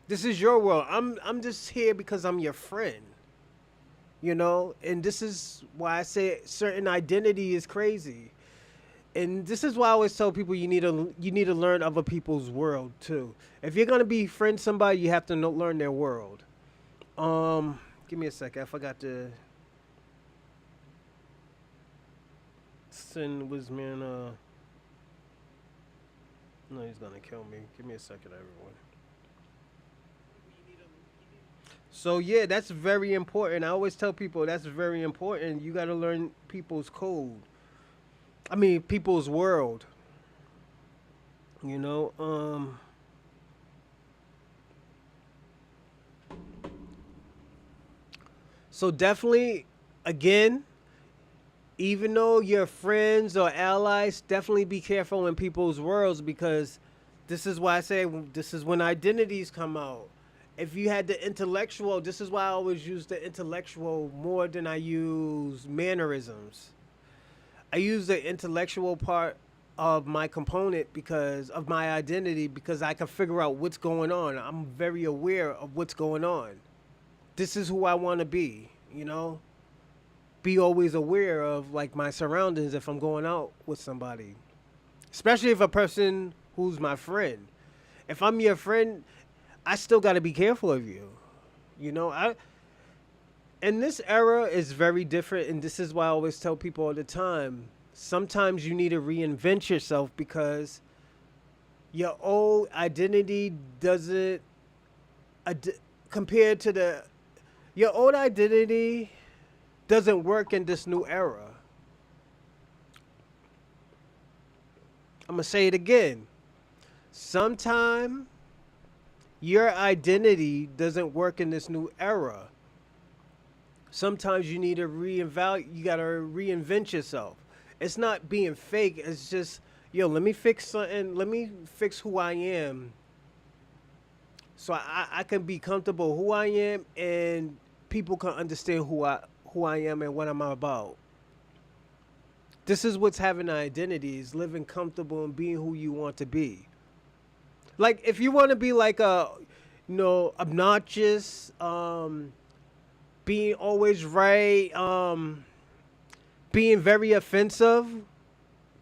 This is your world. I'm just here because I'm your friend. You know, and this is why I say certain identity is crazy. And this is why I always tell people you need to learn other people's world too. If you're gonna befriend somebody, you have to learn their world. Give me a second. I forgot to send Wizman. No, he's gonna kill me. Give me a second, everyone. So yeah, that's very important. I always tell people that's very important. You got to learn people's code. I mean, people's world. You know. So definitely, again, even though you're friends or allies, definitely be careful in people's worlds because this is why I say this is when identities come out. If you had the intellectual, this is why I always use the intellectual more than I use mannerisms. I use the intellectual part of my component because of my identity because I can figure out what's going on. I'm very aware of what's going on. This is who I want to be, you know? Be always aware of like my surroundings if I'm going out with somebody. Especially if a person who's my friend. If I'm your friend, I still got to be careful of you. You know, I in this era is very different and this is why I always tell people all the time. Sometimes you need to reinvent yourself because your old identity doesn't compared to the your old identity doesn't work in this new era. I'm going to say it again. Sometime your identity doesn't work in this new era. Sometimes you need to you got to reinvent yourself. It's not being fake. It's just, yo, let me fix something. Let me fix who I am so I can be comfortable who I am and people can understand who I am and what I'm about. This is what's having an identity is living comfortable and being who you want to be. Like if you want to be like a obnoxious, being always right, being very offensive,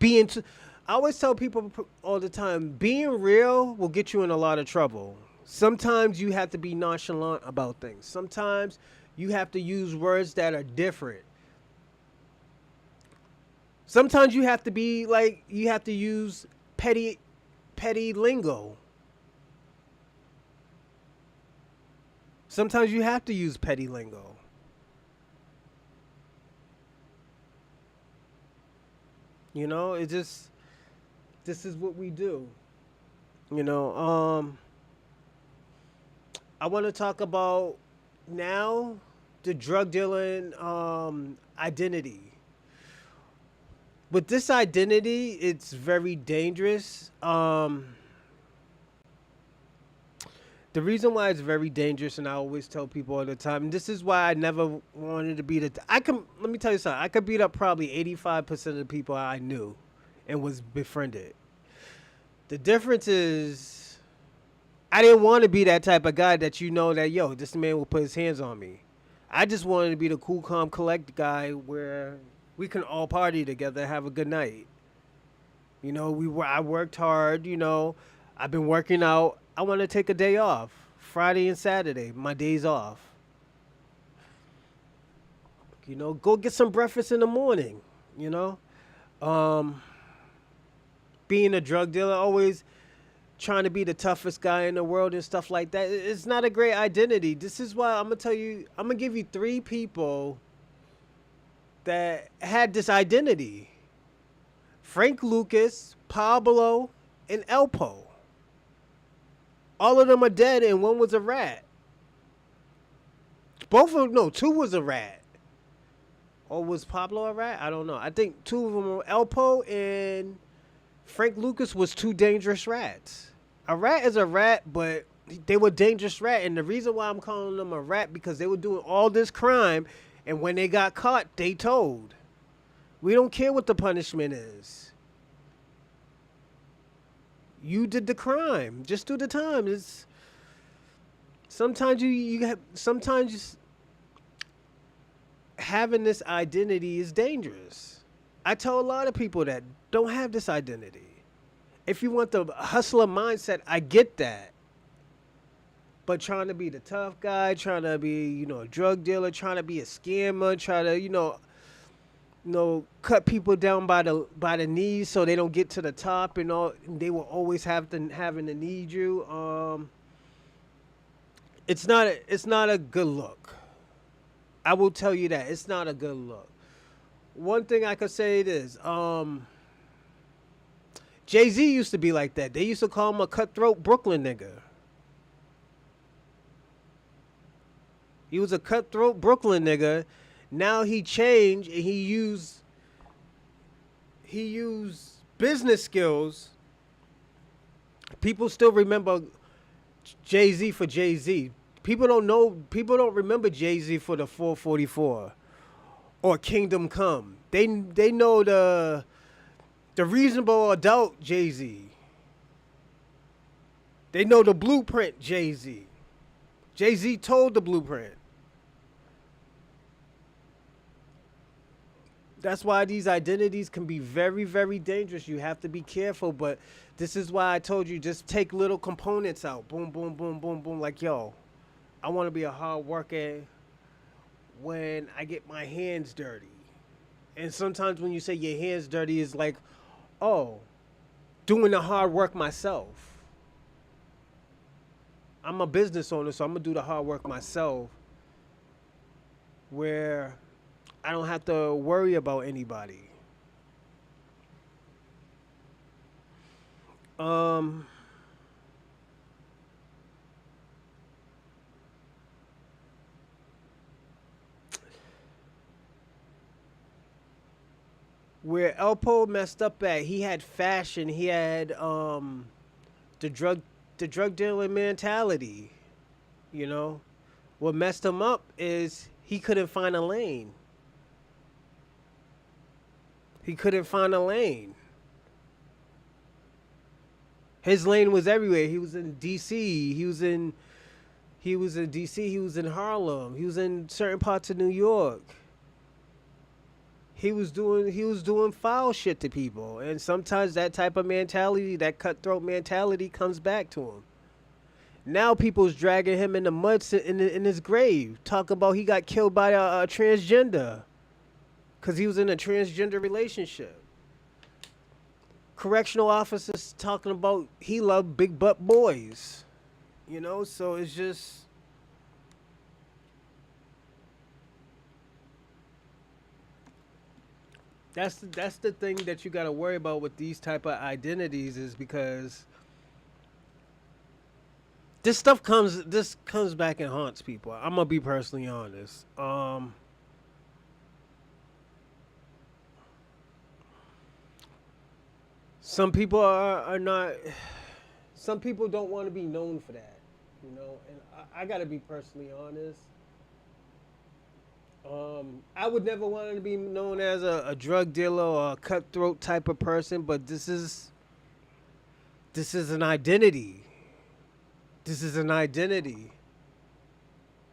I always tell people all the time, being real will get you in a lot of trouble. Sometimes you have to be nonchalant about things. Sometimes you have to use words that are different. Sometimes you have to be like you have to use petty lingo. Sometimes you have to use petty lingo. You know, it just this is what we do. You know, I want to talk about now the drug dealing identity. With this identity, it's very dangerous. The reason why it's very dangerous, and I always tell people all the time, and this is why I never wanted to be I can let me tell you something. I could beat up probably 85% of the people I knew, and was befriended. The difference is, I didn't want to be that type of guy that that yo, this man will put his hands on me. I just wanted to be the cool, calm, collect guy where we can all party together, have a good night. I worked hard. I've been working out. I want to take a day off. Friday and Saturday, my days off. Go get some breakfast in the morning. You know, um, being a drug dealer, always trying to be the toughest guy in the world and stuff like that. It's not a great identity. This is why I'm gonna tell you. I'm gonna give you three people that had this identity: Frank Lucas, Pablo, and Elpo. All of them are dead, and one was a rat. Both of them, no, two was a rat. Or was Pablo a rat? I don't know. I think two of them were Elpo and Frank Lucas was two dangerous rats. A rat is a rat, but they were dangerous rat. And the reason why I'm calling them a rat because they were doing all this crime, and when they got caught, they told. We don't care what the punishment is. You did the crime. Just do the time. It's sometimes you have sometimes having this identity is dangerous. I tell a lot of people that don't have this identity. If you want the hustler mindset, I get that. But trying to be the tough guy, trying to be, a drug dealer, trying to be a scammer, trying to, cut people down by the knees so they don't get to the top and all. They will always having to need you. It's not a good look. I will tell you that it's not a good look. One thing I could say is, Jay-Z used to be like that. They used to call him a cutthroat Brooklyn nigga. He was a cutthroat Brooklyn nigga. Now he changed and he used business skills. People still remember Jay-Z for Jay-Z. People don't remember Jay-Z for the 444 or Kingdom Come. They know the reasonable adult Jay-Z. They know the blueprint Jay-Z. Jay-Z told the blueprint. That's why these identities can be very, very dangerous. You have to be careful, but this is why I told you just take little components out. Boom, boom, boom, boom, boom. Like, yo, I want to be a hard worker when I get my hands dirty. And sometimes when you say your hands dirty, it's like, oh, doing the hard work myself. I'm a business owner, so I'm going to do the hard work myself where I don't have to worry about anybody. Um, where Elpo messed up at, he had fashion, he had the drug dealing mentality, you know. What messed him up is he couldn't find a lane. He couldn't find a lane. His lane was everywhere. He was in DC. He was in DC. He was in Harlem. He was in certain parts of New York. He was doing foul shit to people, and sometimes that type of mentality, that cutthroat mentality, comes back to him. Now people's dragging him in the mud in his grave, talking about he got killed by a transgender because he was in a transgender relationship. Correctional officers talking about he loved big butt boys, So it's just that's the thing that you got to worry about with these type of identities is because this comes back and haunts people. I'm gonna be personally honest. Some people are not. Some people don't want to be known for that, And I gotta be personally honest. I would never want to be known as a drug dealer or a cutthroat type of person, but this is an identity. This is an identity.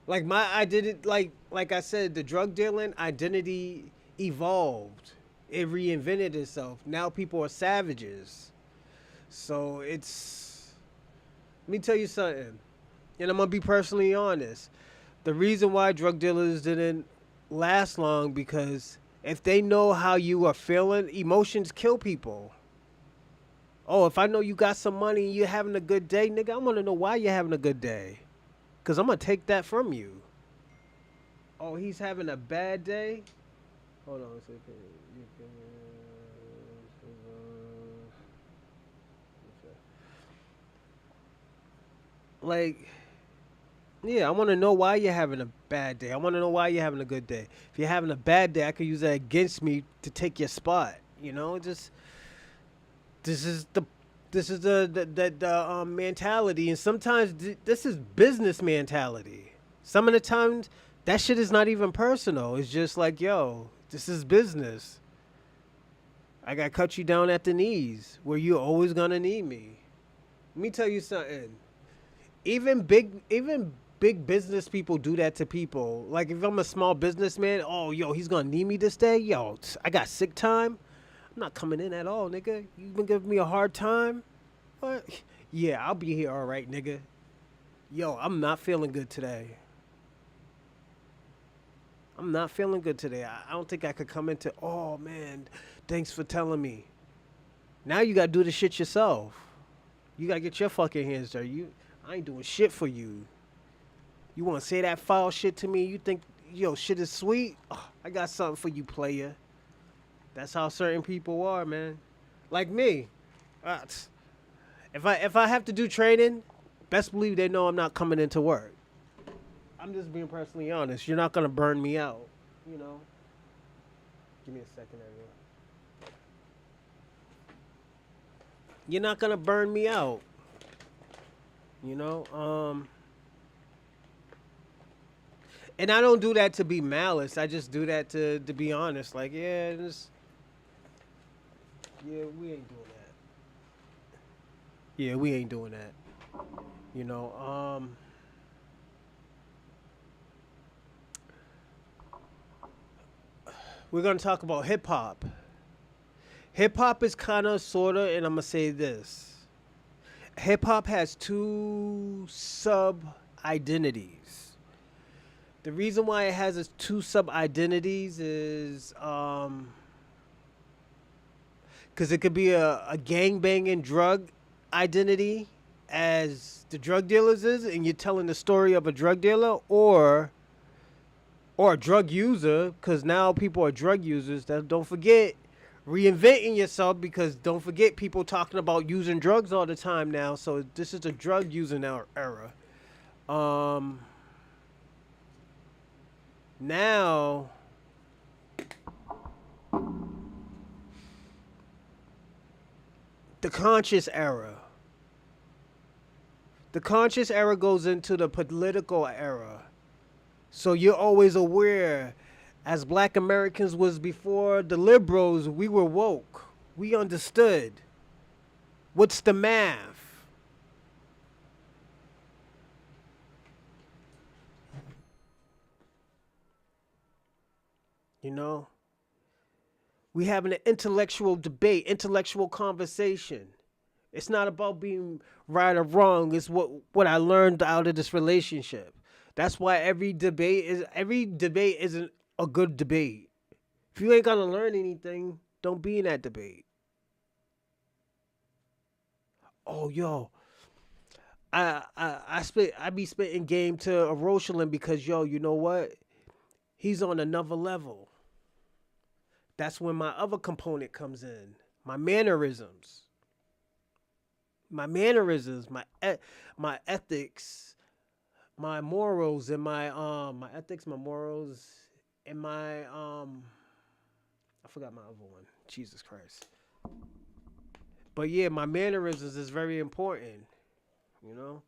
Like my identity, like I said, the drug dealing identity evolved. It reinvented itself. Now people are savages. So it's. Let me tell you something, and I'm gonna be personally honest. The reason why drug dealers didn't last long because if they know how you are feeling, emotions kill people. Oh, if I know you got some money and you're having a good day, nigga, I want to know why you're having a good day. Because I'm going to take that from you. Oh, he's having a bad day? Hold on a second. Like, Yeah, I want to know why you're having a bad day. I want to know why you're having a good day. If you're having a bad day, I could use that against me to take your spot. You know, just this is the mentality, and sometimes this is business mentality. Some of the times that shit is not even personal. It's just like, yo, this is business. I got to cut you down at the knees where you're always gonna need me. Let me tell you something. Even big business people do that to people. Like if I'm a small businessman, oh yo, he's gonna need me this day. Yo, I got sick time. I'm not coming in at all, nigga. You been giving me a hard time. What? Yeah, I'll be here all right, nigga. Yo, I'm not feeling good today. I'm not feeling good today. I don't think I could come into. Oh man, thanks for telling me. Now you gotta do the shit yourself. You gotta get your fucking hands dirty. I ain't doing shit for you. You want to say that foul shit to me? You think yo shit is sweet? Oh, I got something for you, player. That's how certain people are, man. Like me. Uh, if I have to do training, best believe they know I'm not coming into work. I'm just being personally honest. You're not gonna burn me out. You know. Give me a second, everyone. You're not gonna burn me out. You know. And I don't do that to be malice. I just do that to be honest. Like, yeah, yeah, we ain't doing that. Yeah, we ain't doing that. You know. We're gonna talk about hip hop. Hip hop is kind of, sorta, and I'm gonna say this: hip hop has two sub identities. The reason why it has its two sub identities is because it could be a gang banging drug identity, as the drug dealers is, and you're telling the story of a drug dealer, or a drug user, because now people are drug users. That, don't forget, reinventing yourself, because don't forget, people talking about using drugs all the time now. So this is a drug using era. Um, Now the conscious era. The conscious era goes into the political era. So you're always aware, as black Americans was before the liberals, we were woke. We understood. What's the math? You know? We having an intellectual debate, intellectual conversation. It's not about being right or wrong. It's what I learned out of this relationship. That's why every debate isn't a good debate. If you ain't gonna learn anything, don't be in that debate. Oh yo, I be spitting game to a Rosalind because yo, you know what? He's on another level. That's when my other component comes in. My mannerisms. My ethics, my morals, and my ethics, my morals, and my I forgot my other one. Jesus Christ. But yeah, my mannerisms is very important. You know,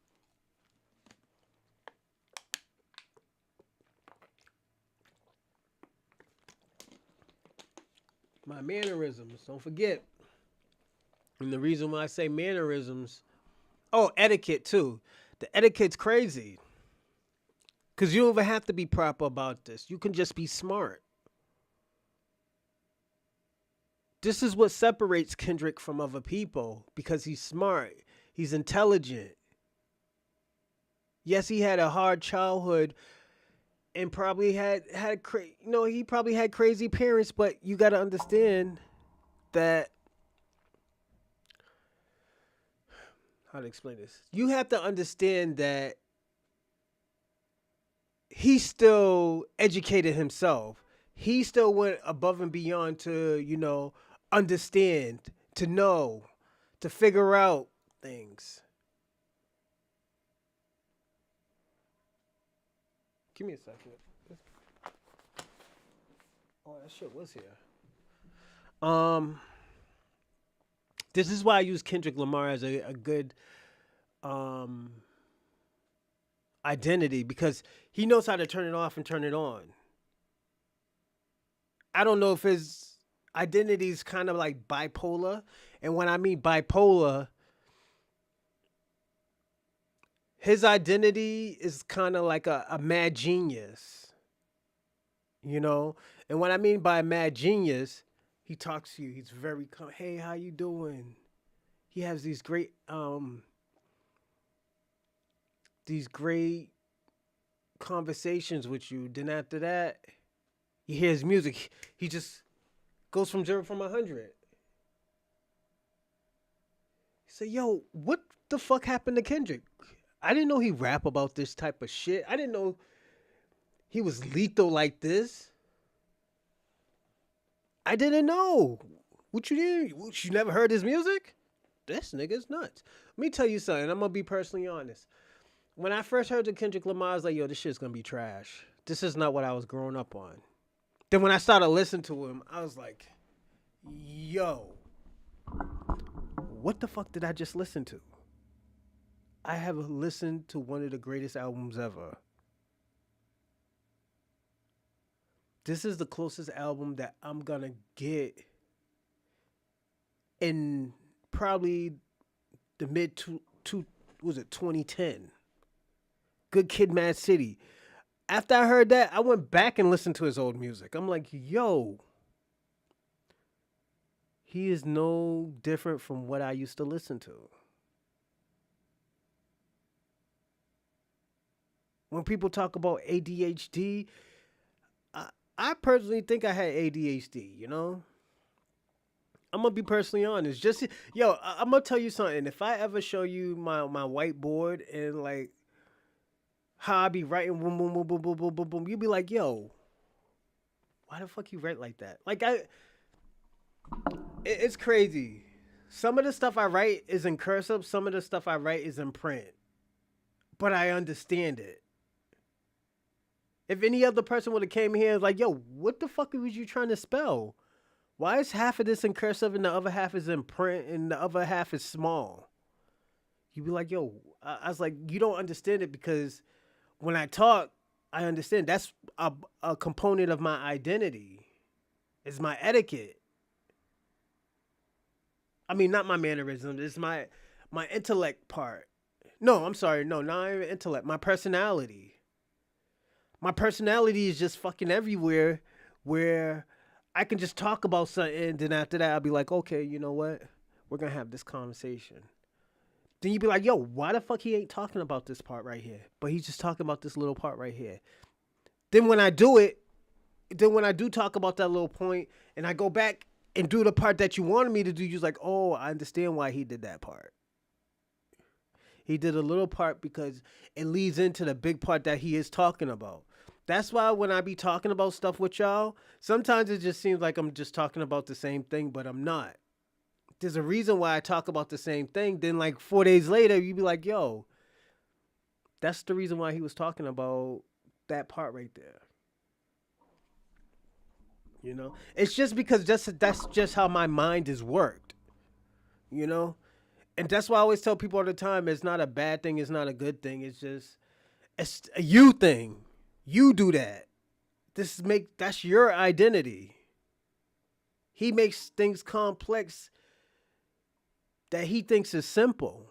my mannerisms. Don't forget. And the reason why I say mannerisms, oh, etiquette too. The etiquette's crazy because you don't even have to be proper about this. You can just be smart. This is what separates Kendrick from other people because he's smart. He's intelligent. Yes, he had a hard childhood and probably he probably had crazy parents, but you got to understand that, how to explain this. You have to understand that he still educated himself. He still went above and beyond to, understand, to know, to figure out things. Give me a second. Oh, that shit was here. Um, this is why I use Kendrick Lamar as a good um identity because he knows how to turn it off and turn it on. I don't know if his identity is kind of like bipolar, and when I mean bipolar, his identity is kind of like a mad genius, you know. And what I mean by a mad genius, he talks to you. He's very hey, how you doing? He has these great conversations with you. Then after that, you hear his music. He just goes from 0 from 100. He said, "Yo, what the fuck happened to Kendrick? I didn't know he rap about this type of shit. I didn't know he was lethal like this. I didn't know. What you did? What, you never heard his music? This nigga's nuts. Let me tell you something. I'm gonna be personally honest. When I first heard the Kendrick Lamar, I was like, yo, this shit's gonna be trash. This is not what I was growing up on. Then when I started listening to him, I was like, yo, what the fuck did I just listen to? I have listened to one of the greatest albums ever. This is the closest album that I'm gonna get in probably the mid two was it 2010. Good Kid, Mad City. After I heard that, I went back and listened to his old music. I'm like, yo, he is no different from what I used to listen to. When people talk about ADHD, I personally think I had ADHD, you know? I'm gonna be personally honest. Just yo, I'm gonna tell you something. If I ever show you my whiteboard and like how I be writing boom boom boom boom boom boom boom boom, you be like, yo, why the fuck you write like that? Like it's crazy. Some of the stuff I write is in cursive. Some of the stuff I write is in print, but I understand it. If any other person would have came here and like, yo, what the fuck was you trying to spell? Why is half of this in cursive and the other half is in print and the other half is small? You'd be like, yo, I was like, you don't understand it because when I talk, I understand. That's a component of my identity. It's my etiquette. I mean, not my mannerism. It's my intellect part. No, I'm sorry. No, not even intellect. My personality. My personality is just fucking everywhere where I can just talk about something and then after that I'll be like, okay, you know what? We're gonna have this conversation. Then you'd be like, yo, why the fuck he ain't talking about this part right here? But he's just talking about this little part right here. Then when I do it, then when I do talk about that little point and I go back and do the part that you wanted me to do, you're like, oh, I understand why he did that part. He did a little part because it leads into the big part that he is talking about. That's why when I be talking about stuff with y'all, sometimes it just seems like I'm just talking about the same thing, but I'm not. There's a reason why I talk about the same thing. Then like 4 days later, you be like, yo, that's the reason why he was talking about that part right there. You know, it's just because that's just how my mind is worked. You know, and that's why I always tell people all the time: it's not a bad thing, it's not a good thing. It's a you thing. You do that. That's your identity. He makes things complex that he thinks is simple.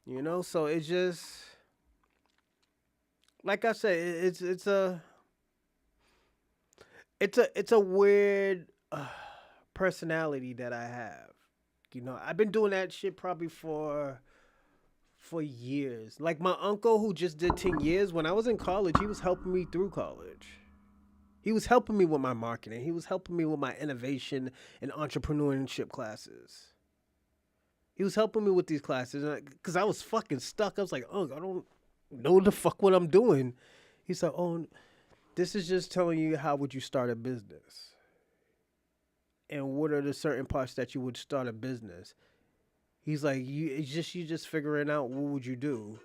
You know, so it's just like I said, it's a weird personality that I have. You know, I've been doing that shit probably for years. Like my uncle who just did 10 years when I was in college, he was helping me through college. He was helping me with my marketing. He was helping me with my innovation and entrepreneurship classes. He was helping me with these classes because I was fucking stuck. I was like, oh, I don't know the fuck what I'm doing. He said, oh, this is just telling you how would you start a business and what are the certain parts that you would start a business. He's like, you just figuring out what would you do.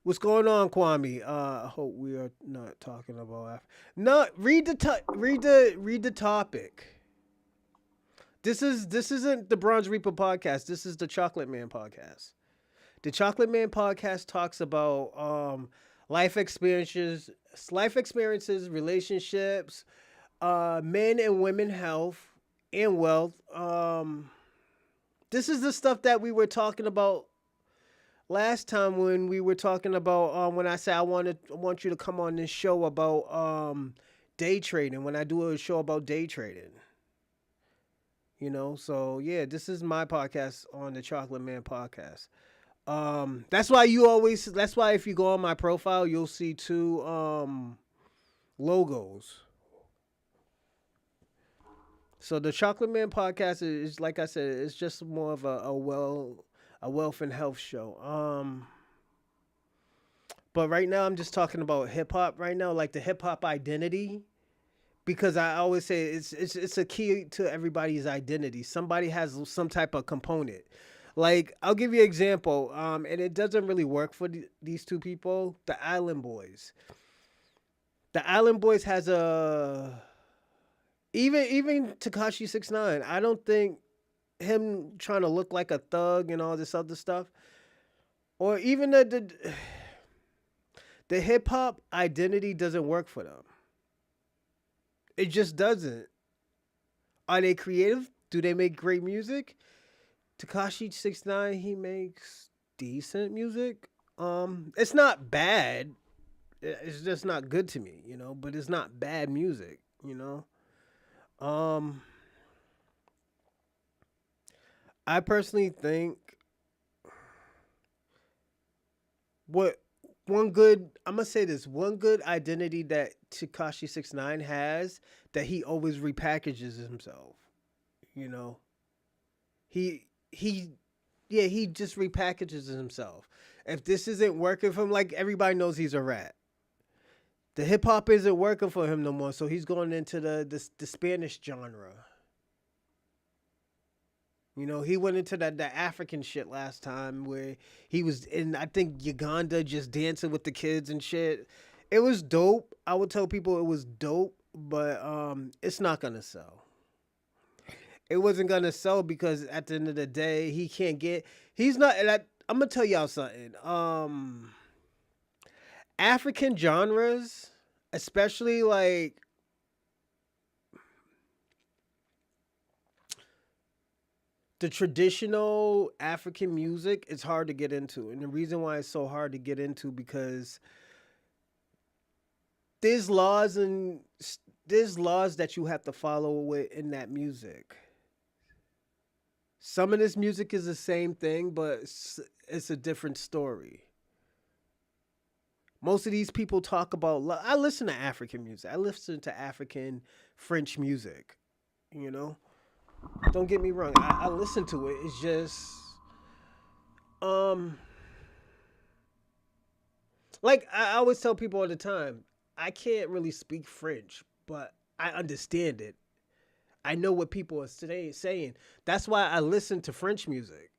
What's going on, Kwame? I hope we are not talking about. No, read the topic. This isn't the Bronze Reaper podcast. This is the Chocolate Man podcast. The Chocolate Man podcast talks about life experiences, relationships, men and women health and wealth. This is the stuff that we were talking about last time when we were talking about when I said I want you to come on this show about day trading when I do a show about day trading. So yeah, this is my podcast on the Chocolate Man podcast. That's why if you go on my profile, you'll see two logos. So the Chocolate Man podcast is like I said, it's just more of a wealth and health show. But right now I'm just talking about hip hop right now, like the hip hop identity. Because I always say it's a key to everybody's identity. Somebody has some type of component. Like I'll give you an example, and it doesn't really work for these two people. The Island Boys. The Island Boys has a even Takashi 69. I don't think him trying to look like a thug and all this other stuff, or even the hip hop identity doesn't work for them. It just doesn't. Are they creative? Do they make great music? Takashi 69, he makes decent music. It's not bad. It's just not good to me, but it's not bad music. Um I personally think what one good I'm gonna say this one good identity that Takashi 69 has that he always repackages himself. You know, he yeah he just repackages himself. If this isn't working for him, like everybody knows he's a rat. The hip hop isn't working for him no more, so he's going into the Spanish genre. He went into the African shit last time where he was in, I think, Uganda just dancing with the kids and shit. It was dope. I would tell people it was dope, but it's not gonna sell. It wasn't gonna sell because at the end of the day, he can't get. He's not. And I'm gonna tell y'all something. African genres, especially like the traditional African music, it's hard to get into. And the reason why it's so hard to get into because there's laws and there's laws that you have to follow with in that music. Some of this music is the same thing, but it's a different story. Most of these people talk about. I listen to African music. I listen to African French music. You know, don't get me wrong. I listen to it. It's just um like I always tell people all the time. I can't really speak French, but I understand it. I know what people are saying. That's why I listen to French music.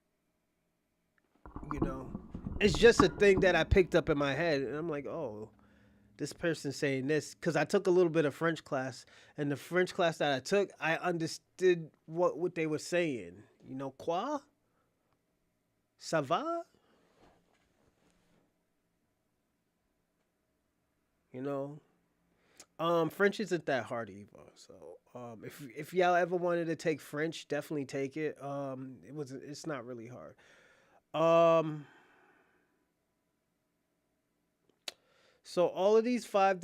You know, it's just a thing that I picked up in my head, and I'm like, oh, this person's saying this because I took a little bit of French class, and the French class that I took, I understood what they were saying. Quoi, ça va? You know, French isn't that hard either. So, if y'all ever wanted to take French, definitely take it. It's not really hard. Um, so all of these five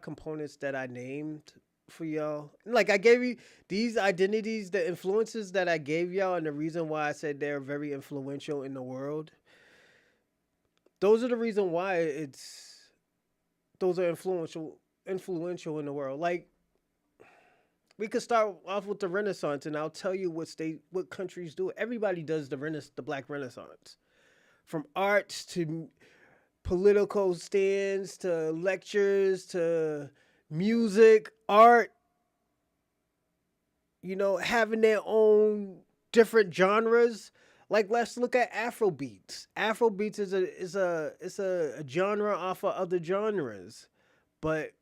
components that I named for y'all, like I gave you these identities, the influences that I gave y'all, and the reason why I said they're very influential in the world. Those are the reason why those are influential in the world. Like we could start off with the Renaissance, and I'll tell you what countries do it. Everybody does the Black Renaissance, from arts to political stands to lectures to music, art. Having their own different genres. Like let's look at Afro beats. Afro beats is a genre off of other genres, but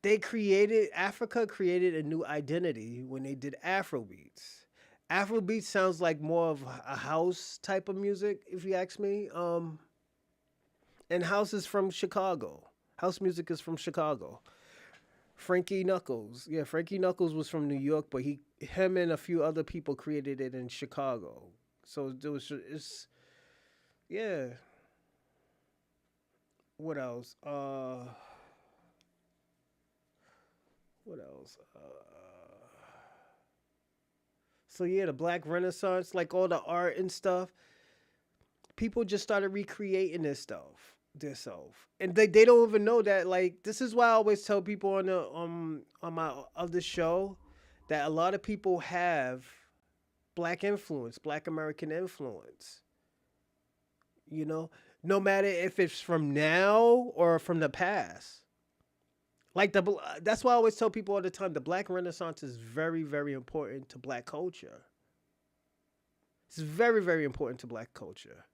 Africa created a new identity when they did Afro beats. Afro beats sounds like more of a house type of music, if you ask me. And house is from Chicago. House music is from Chicago. Frankie Knuckles. Yeah, Frankie Knuckles was from New York, but him and a few other people created it in Chicago. So it's yeah. What else? What else? So yeah, the Black Renaissance, like all the art and stuff, people just started recreating this stuff, this self, and they don't even know that. Like this is why I always tell people on my other show that a lot of people have black influence, black American influence. You know, no matter if it's from now or from the past. Like that's why I always tell people all the time the Black Renaissance is very very important to black culture. It's very very important to black culture.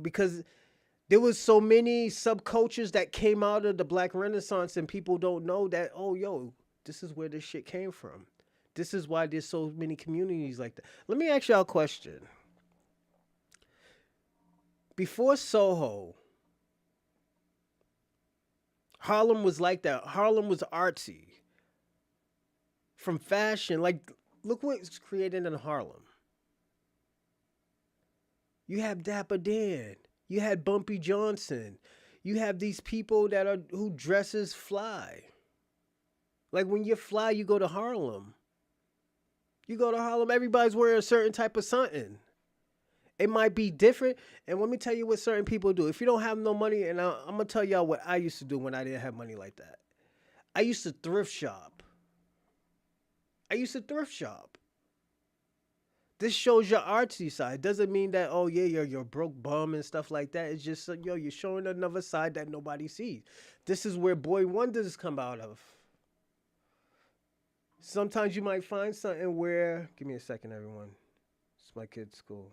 Because there was so many subcultures that came out of the Black Renaissance, and people don't know that. Oh, yo, this is where this shit came from. This is why there's so many communities like that. Let me ask y'all a question. Before Soho, Harlem was like that. Harlem was artsy. From fashion, like look what's created in Harlem. You have Dapper Dan. You had Bumpy Johnson. You have these people that are who dresses fly. Like when you fly, you go to Harlem. You go to Harlem, everybody's wearing a certain type of something. It might be different. And let me tell you what certain people do. If you don't have no money, and I'm going to tell y'all what I used to do when I didn't have money like that. I used to thrift shop. I used to thrift shop. This shows your artsy side. It doesn't mean that, oh yeah, you're broke bum and stuff like that. It's just yo, you're showing another side that nobody sees. This is where boy wonders come out of. Sometimes you might find something where give me a second, everyone. It's my kid's school.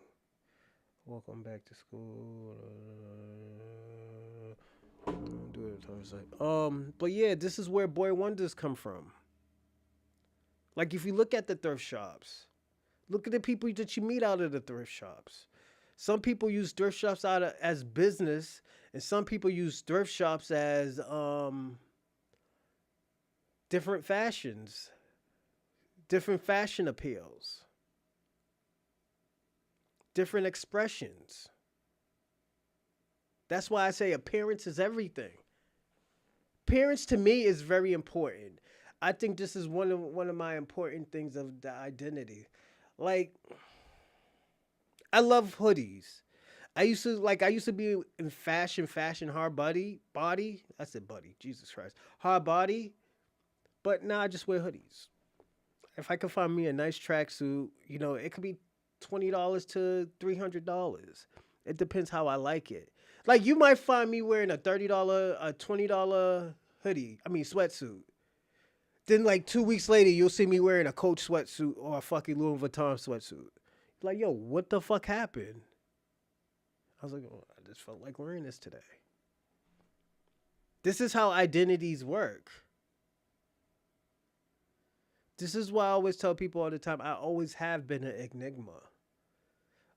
Welcome back to school. Do it Thursday. But yeah, this is where boy wonders come from. Like if you look at the thrift shops, look at the people that you meet out of the thrift shops. Some people use thrift shops as business, and some people use thrift shops as different fashions, different fashion appeals, different expressions. That's why I say appearance is everything. Appearance to me is very important. I think this is one of my important things of the identity. Like I love hoodies. I used to be in fashion hard body. I said buddy, Jesus Christ. Hard body, but now I just wear hoodies. If I could find me a nice tracksuit, it could be $20 to $300. It depends how I like it. Like you might find me wearing a $20 hoodie. I mean sweatsuit. Then like 2 weeks later, you'll see me wearing a Coach sweatsuit or a fucking Louis Vuitton sweatsuit. Like, yo, what the fuck happened? I was like, oh, I just felt like wearing this today. This is how identities work. This is why I always tell people all the time, I always have been an enigma.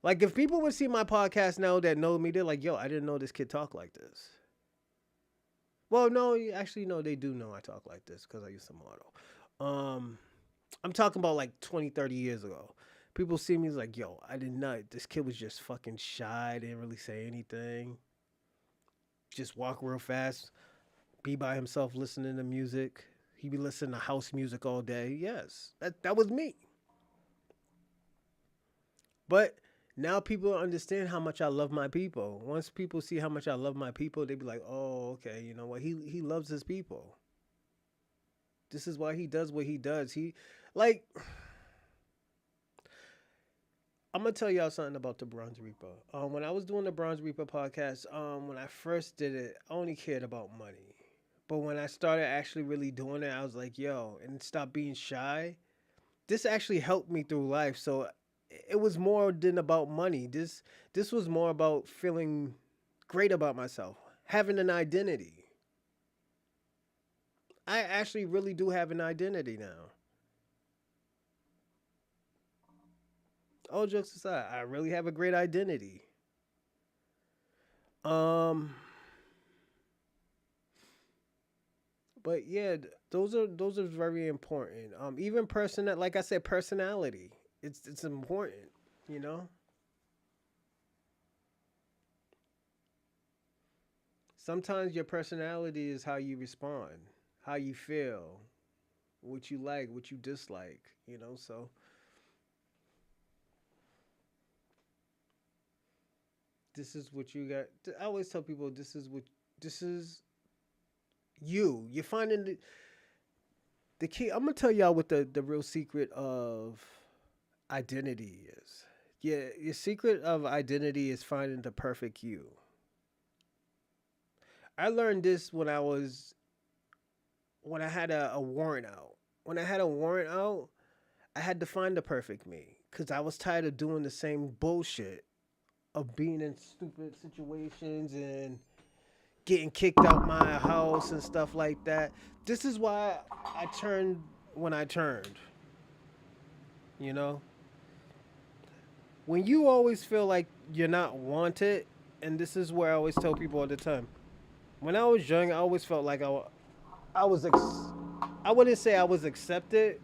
Like, if people would see my podcast now that know me, they're like, yo, I didn't know this kid talked like this. Well, no, actually, no, they do know I talk like this because I used to model. I'm talking about like 20, 30 years ago. People see me as like, yo, I didn't know. This kid was just fucking shy, didn't really say anything. Just walk real fast, be by himself listening to music. He be listening to house music all day. Yes, that was me. But now people understand how much I love my people. Once people see how much I love my people, they be like, oh, okay, you know what? He loves his people. This is why he does what he does. He like I'm gonna tell y'all something about the Bronze Reaper. When I was doing the Bronze Reaper podcast, when I first did it, I only cared about money. But when I started actually really doing it, I was like, yo, and stop being shy. this actually helped me through life. So it was more than about money. This was more about feeling great about myself, having an identity. I actually really do have an identity now. All jokes aside, I really have a great identity. Um, but yeah, those are very important. Even person like I said, personality. It's important. You know, sometimes your personality is how you respond, how you feel, what you like, what you dislike. You know, so this is what you got. I always tell people this is you. You're finding the key. I'm gonna tell y'all what the real secret of identity is. Yeah, your secret of identity is finding the perfect you. I learned this when I had a warrant out. When I had a warrant out, I had to find the perfect me because I was tired of doing the same bullshit of being in stupid situations and getting kicked out my house and stuff like that. This is why I turned when I turned. You know, when you always feel like you're not wanted, and this is where I always tell people all the time. When I was young, I always felt like I was I wouldn't say I was accepted.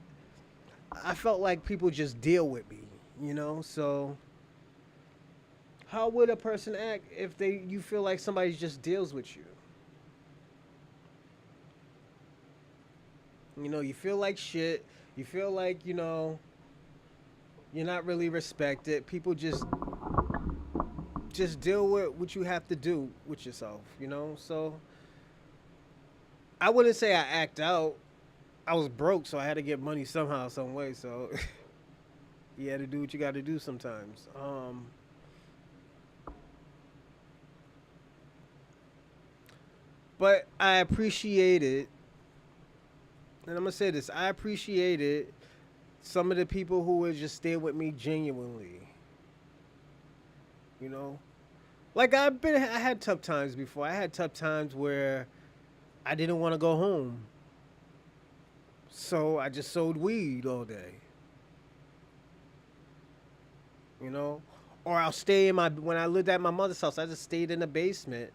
I felt like people just deal with me, you know. So how would a person act if they you feel like somebody just deals with you? You know, you feel like shit. You feel like you're not really respected. People just deal with what you have to do with yourself, you know. So I wouldn't say I act out. I was broke, so I had to get money somehow, some way. So you had to do what you got to do sometimes. But I appreciated, and I'm gonna say this: I appreciated some of the people who would just stay with me genuinely. You know, like I had tough times before. I had tough times where I didn't want to go home, so I just sold weed all day. You know, or I'll stay in my when I lived at my mother's house. I just stayed in the basement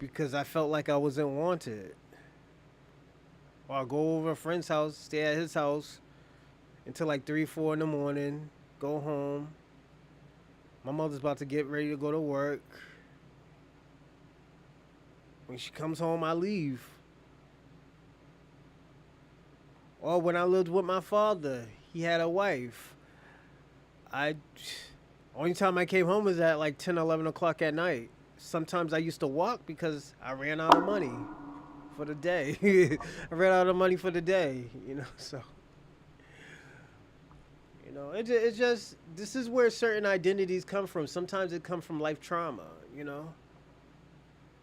because I felt like I wasn't wanted. Or I'll go over a friend's house, stay at his house until like 3, 4 in the morning, go home. My mother's about to get ready to go to work. When she comes home, I leave. Or when I lived with my father, he had a wife. I only time I came home was at like 10, 11 o'clock at night. Sometimes I used to walk because I ran out of money for the day. I ran out of money for the day, you know. So it's just this is where certain identities come from. Sometimes it comes from life trauma, you know.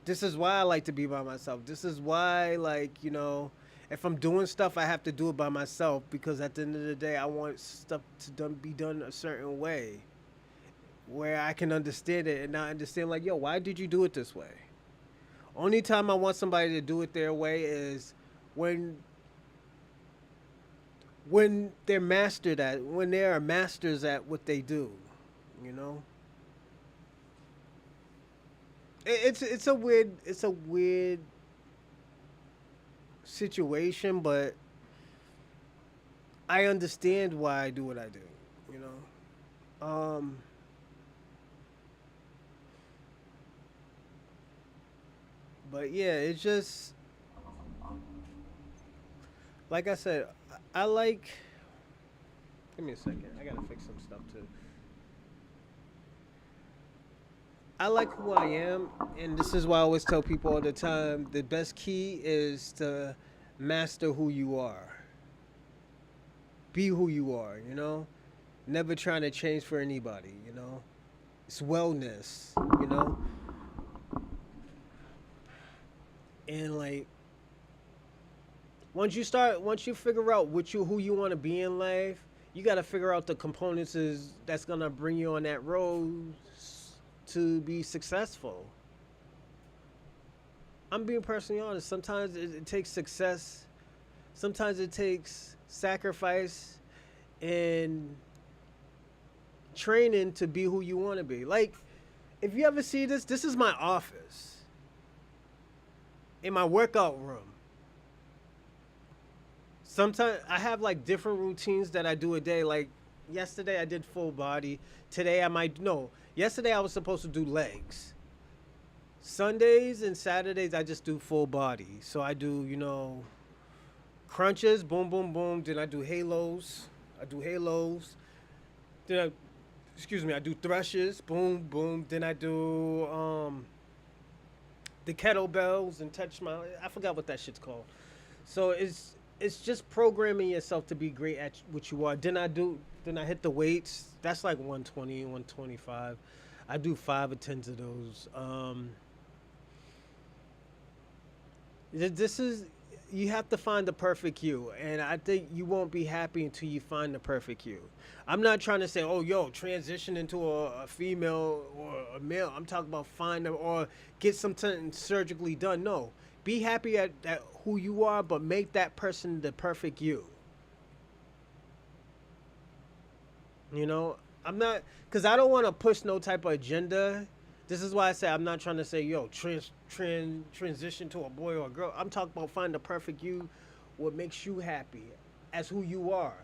This is why I like to be by myself. This is why, like, if I'm doing stuff, I have to do it by myself because at the end of the day, I want stuff to be done a certain way where I can understand it and not understand, like, yo, why did you do it this way? Only time I want somebody to do it their way is when they're mastered at when they are masters at what they do, you know. It's a weird situation, but I understand why I do what I do, you know. But yeah, it's just like I said, I like. Give me a second. I gotta fix some stuff too. I like who I am, and this is why I always tell people all the time: the best key is to master who you are. Be who you are. You know, never trying to change for anybody. You know, it's wellness. You know, and like once you figure out who you want to be in life, you got to figure out the components that's gonna bring you on that road to be successful. I'm being personally honest. Sometimes it takes success. Sometimes it takes sacrifice and training to be who you want to be. Like, if you ever see this, this is my office in my workout room. Sometimes I have like different routines that I do a day. Like yesterday, I did full body. Today, I might no. Yesterday, I was supposed to do legs. Sundays and Saturdays, I just do full body. So I do, crunches, boom, boom, boom. Then I do halos. I do halos. Then I, excuse me, I do thrushes, boom, boom. Then I do the kettlebells and touch my. I forgot what that shit's called. So it's just programming yourself to be great at what you are. Then I hit the weights. That's like 120, 125. I do 5 or 10 of those. This is you have to find the perfect you, and I think you won't be happy until you find the perfect you. I'm not trying to say, oh, yo, transition into a female or a male. I'm talking about find them or get something surgically done. No, be happy at who you are, but make that person the perfect you. You know, I'm not because I don't want to push no type of agenda. This is why I say I'm not trying to say, yo, transition to a boy or a girl. I'm talking about find the perfect you, what makes you happy as who you are.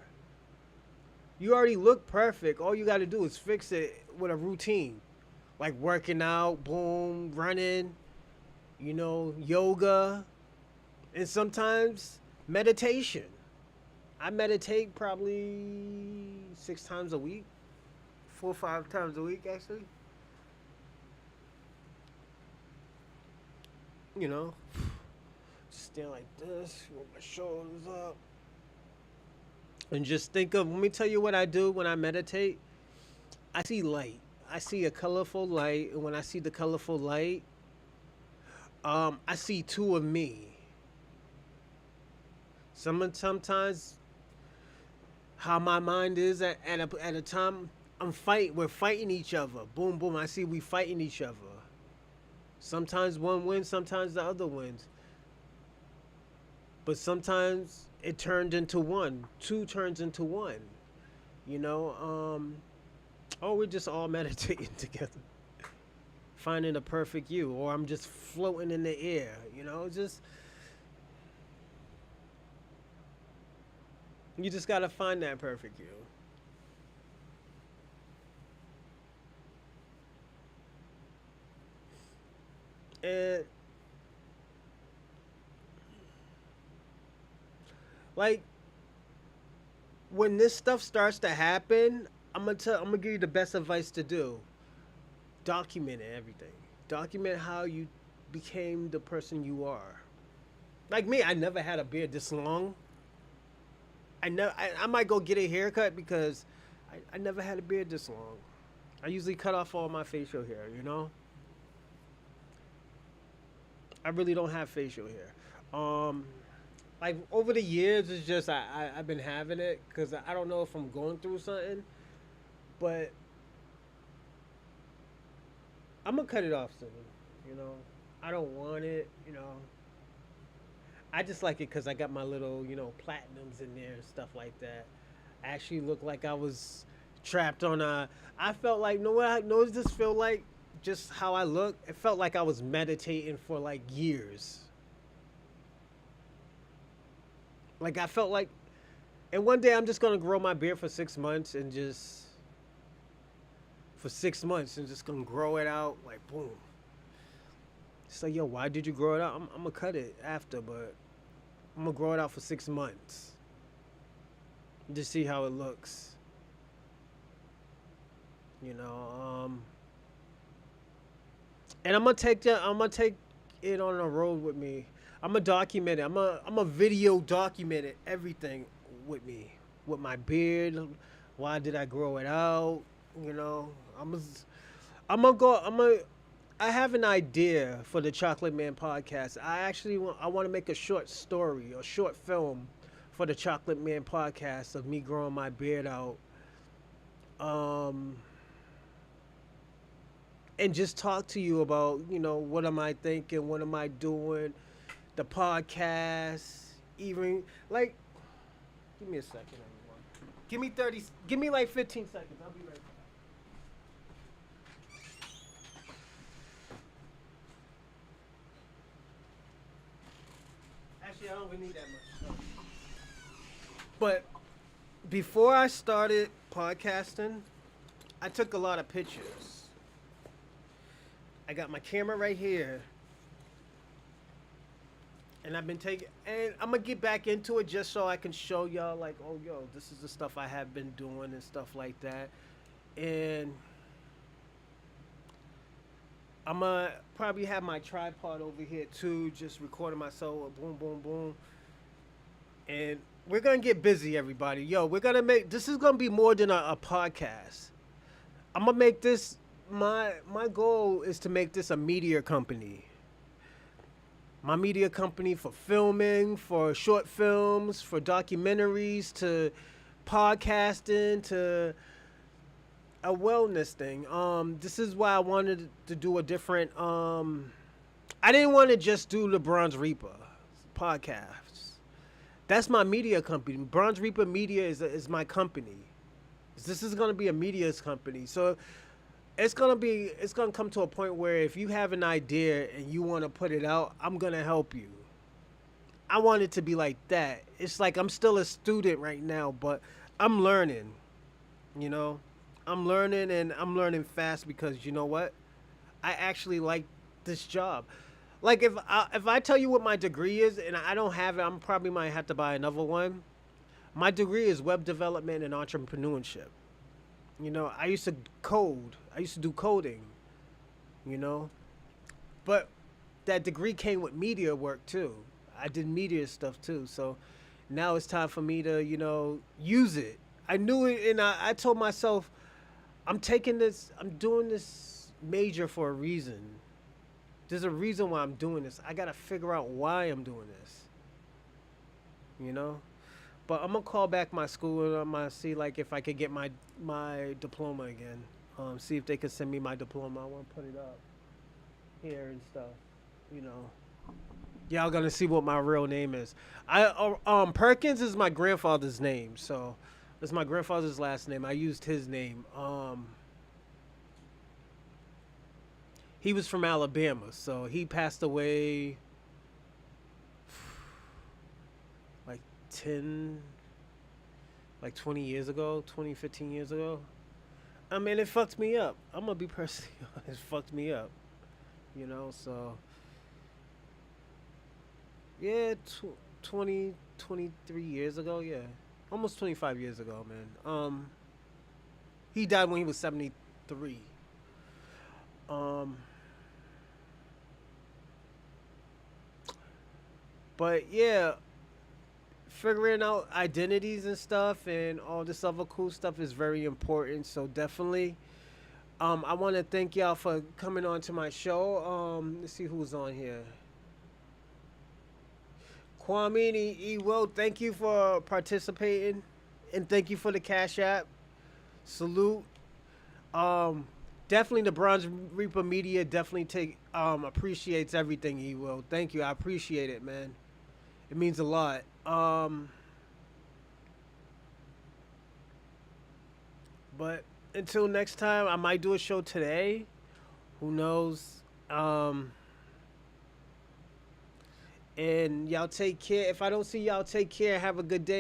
You already look perfect. All you got to do is fix it with a routine, like working out, boom, running, yoga, and sometimes meditation. I meditate probably 6 times a week, 4 or 5 times a week, actually. You know, just stand like this, roll my shoulders up, and just think of. Let me tell you what I do when I meditate. I see light. I see a colorful light, and when I see the colorful light, I see two of me. Sometimes how my mind is at a time we're fighting each other. Boom, boom. I see we fighting each other. Sometimes one wins, sometimes the other wins. But sometimes it turned into one. Two turns into one. You know, we're just all meditating together. Finding the perfect you. Or I'm just floating in the air. You just gotta find that perfect you. And like when this stuff starts to happen, I'm gonna give you the best advice to do. Document everything. Document how you became the person you are. Like me, I never had a beard this long. I might go get a haircut because I never had a beard this long. I usually cut off all my facial hair. I really don't have facial hair. Like over the years, it's just I've been having it because I don't know if I'm going through something, but I'm gonna cut it off soon. You know, I don't want it. I just like it because I got my little platinums in there and stuff like that. I actually looked like I was trapped on a. I felt like what I noticed this feel like just how I look. It felt like I was meditating for like years. Like I felt like, and one day I'm just gonna grow my beard for 6 months and just for 6 months and just gonna grow it out like boom. It's like yo, why did you grow it out? I'm gonna cut it after, but I'm gonna grow it out for 6 months. Just see how it looks. You know, and I'm gonna take it on a road with me. I'm gonna document it. I'm a video document it, everything with me, with my beard. Why did I grow it out? You know, I'm gonna go. I have an idea for the Chocolate Man podcast. I want to make a short story or short film for the Chocolate Man podcast of me growing my beard out. Um, and just talk to you about, what am I thinking, what am I doing, the podcast, even like give me a second, everyone. Give me like 15 seconds. I'll be right back. Actually, I don't even need that much stuff. But before I started podcasting, I took a lot of pictures. I got my camera right here, and I've been taking, and I'm gonna get back into it just so I can show y'all, like, oh, yo, this is the stuff I have been doing and stuff like that. And I'm gonna probably have my tripod over here too, just recording myself, boom, boom, boom. And we're gonna get busy, everybody. Yo, we're gonna make this is gonna be more than a podcast. I'm gonna make this my goal is to make this a media company. My media company for filming, for short films, for documentaries, to podcasting, to a wellness thing. This is why I wanted to do a different. I didn't want to just do the Bronze Reaper podcast. That's my media company. Bronze Reaper Media is my company. This is gonna be a media's company. So it's gonna come to a point where if you have an idea and you want to put it out, I'm gonna help you. I want it to be like that. It's like I'm still a student right now, but I'm learning. You know, I'm learning and I'm learning fast because you know what? I actually like this job. Like if I tell you what my degree is and I don't have it, I'm probably might have to buy another one. My degree is web development and entrepreneurship. I used to code. I used to do coding. You know, but that degree came with media work too. I did media stuff too. So now it's time for me to use it. I knew it, and I told myself I'm doing this major for a reason. There's a reason why I'm doing this. I gotta figure out why I'm doing this. You know? But I'm gonna call back my school and I'm gonna see like if I could get my diploma again. See if they could send me my diploma. I wanna put it up here and stuff. You know. Y'all gonna see what my real name is. Perkins is my grandfather's name, so that's my grandfather's last name. I used his name. He was from Alabama, so he passed away like 10, like 20 years ago, 20, 15 years ago. I mean, it fucked me up. I'm gonna be personally honest, it fucked me up. So yeah, 20, 23 years ago, yeah. Almost 25 years ago, man. He died when he was 73. Um, but yeah, figuring out identities and stuff and all this other cool stuff is very important. So definitely, I want to thank y'all for coming on to my show. Let's see who's on here. Kwame E. Will, thank you for participating, and thank you for the Cash App. Salute. Um, Definitely the Bronze Reaper Media definitely appreciates everything. E. Will, thank you. I appreciate it, man. It means a lot. But until next time, I might do a show today. Who knows? And y'all take care. If I don't see y'all, take care. Have a good day.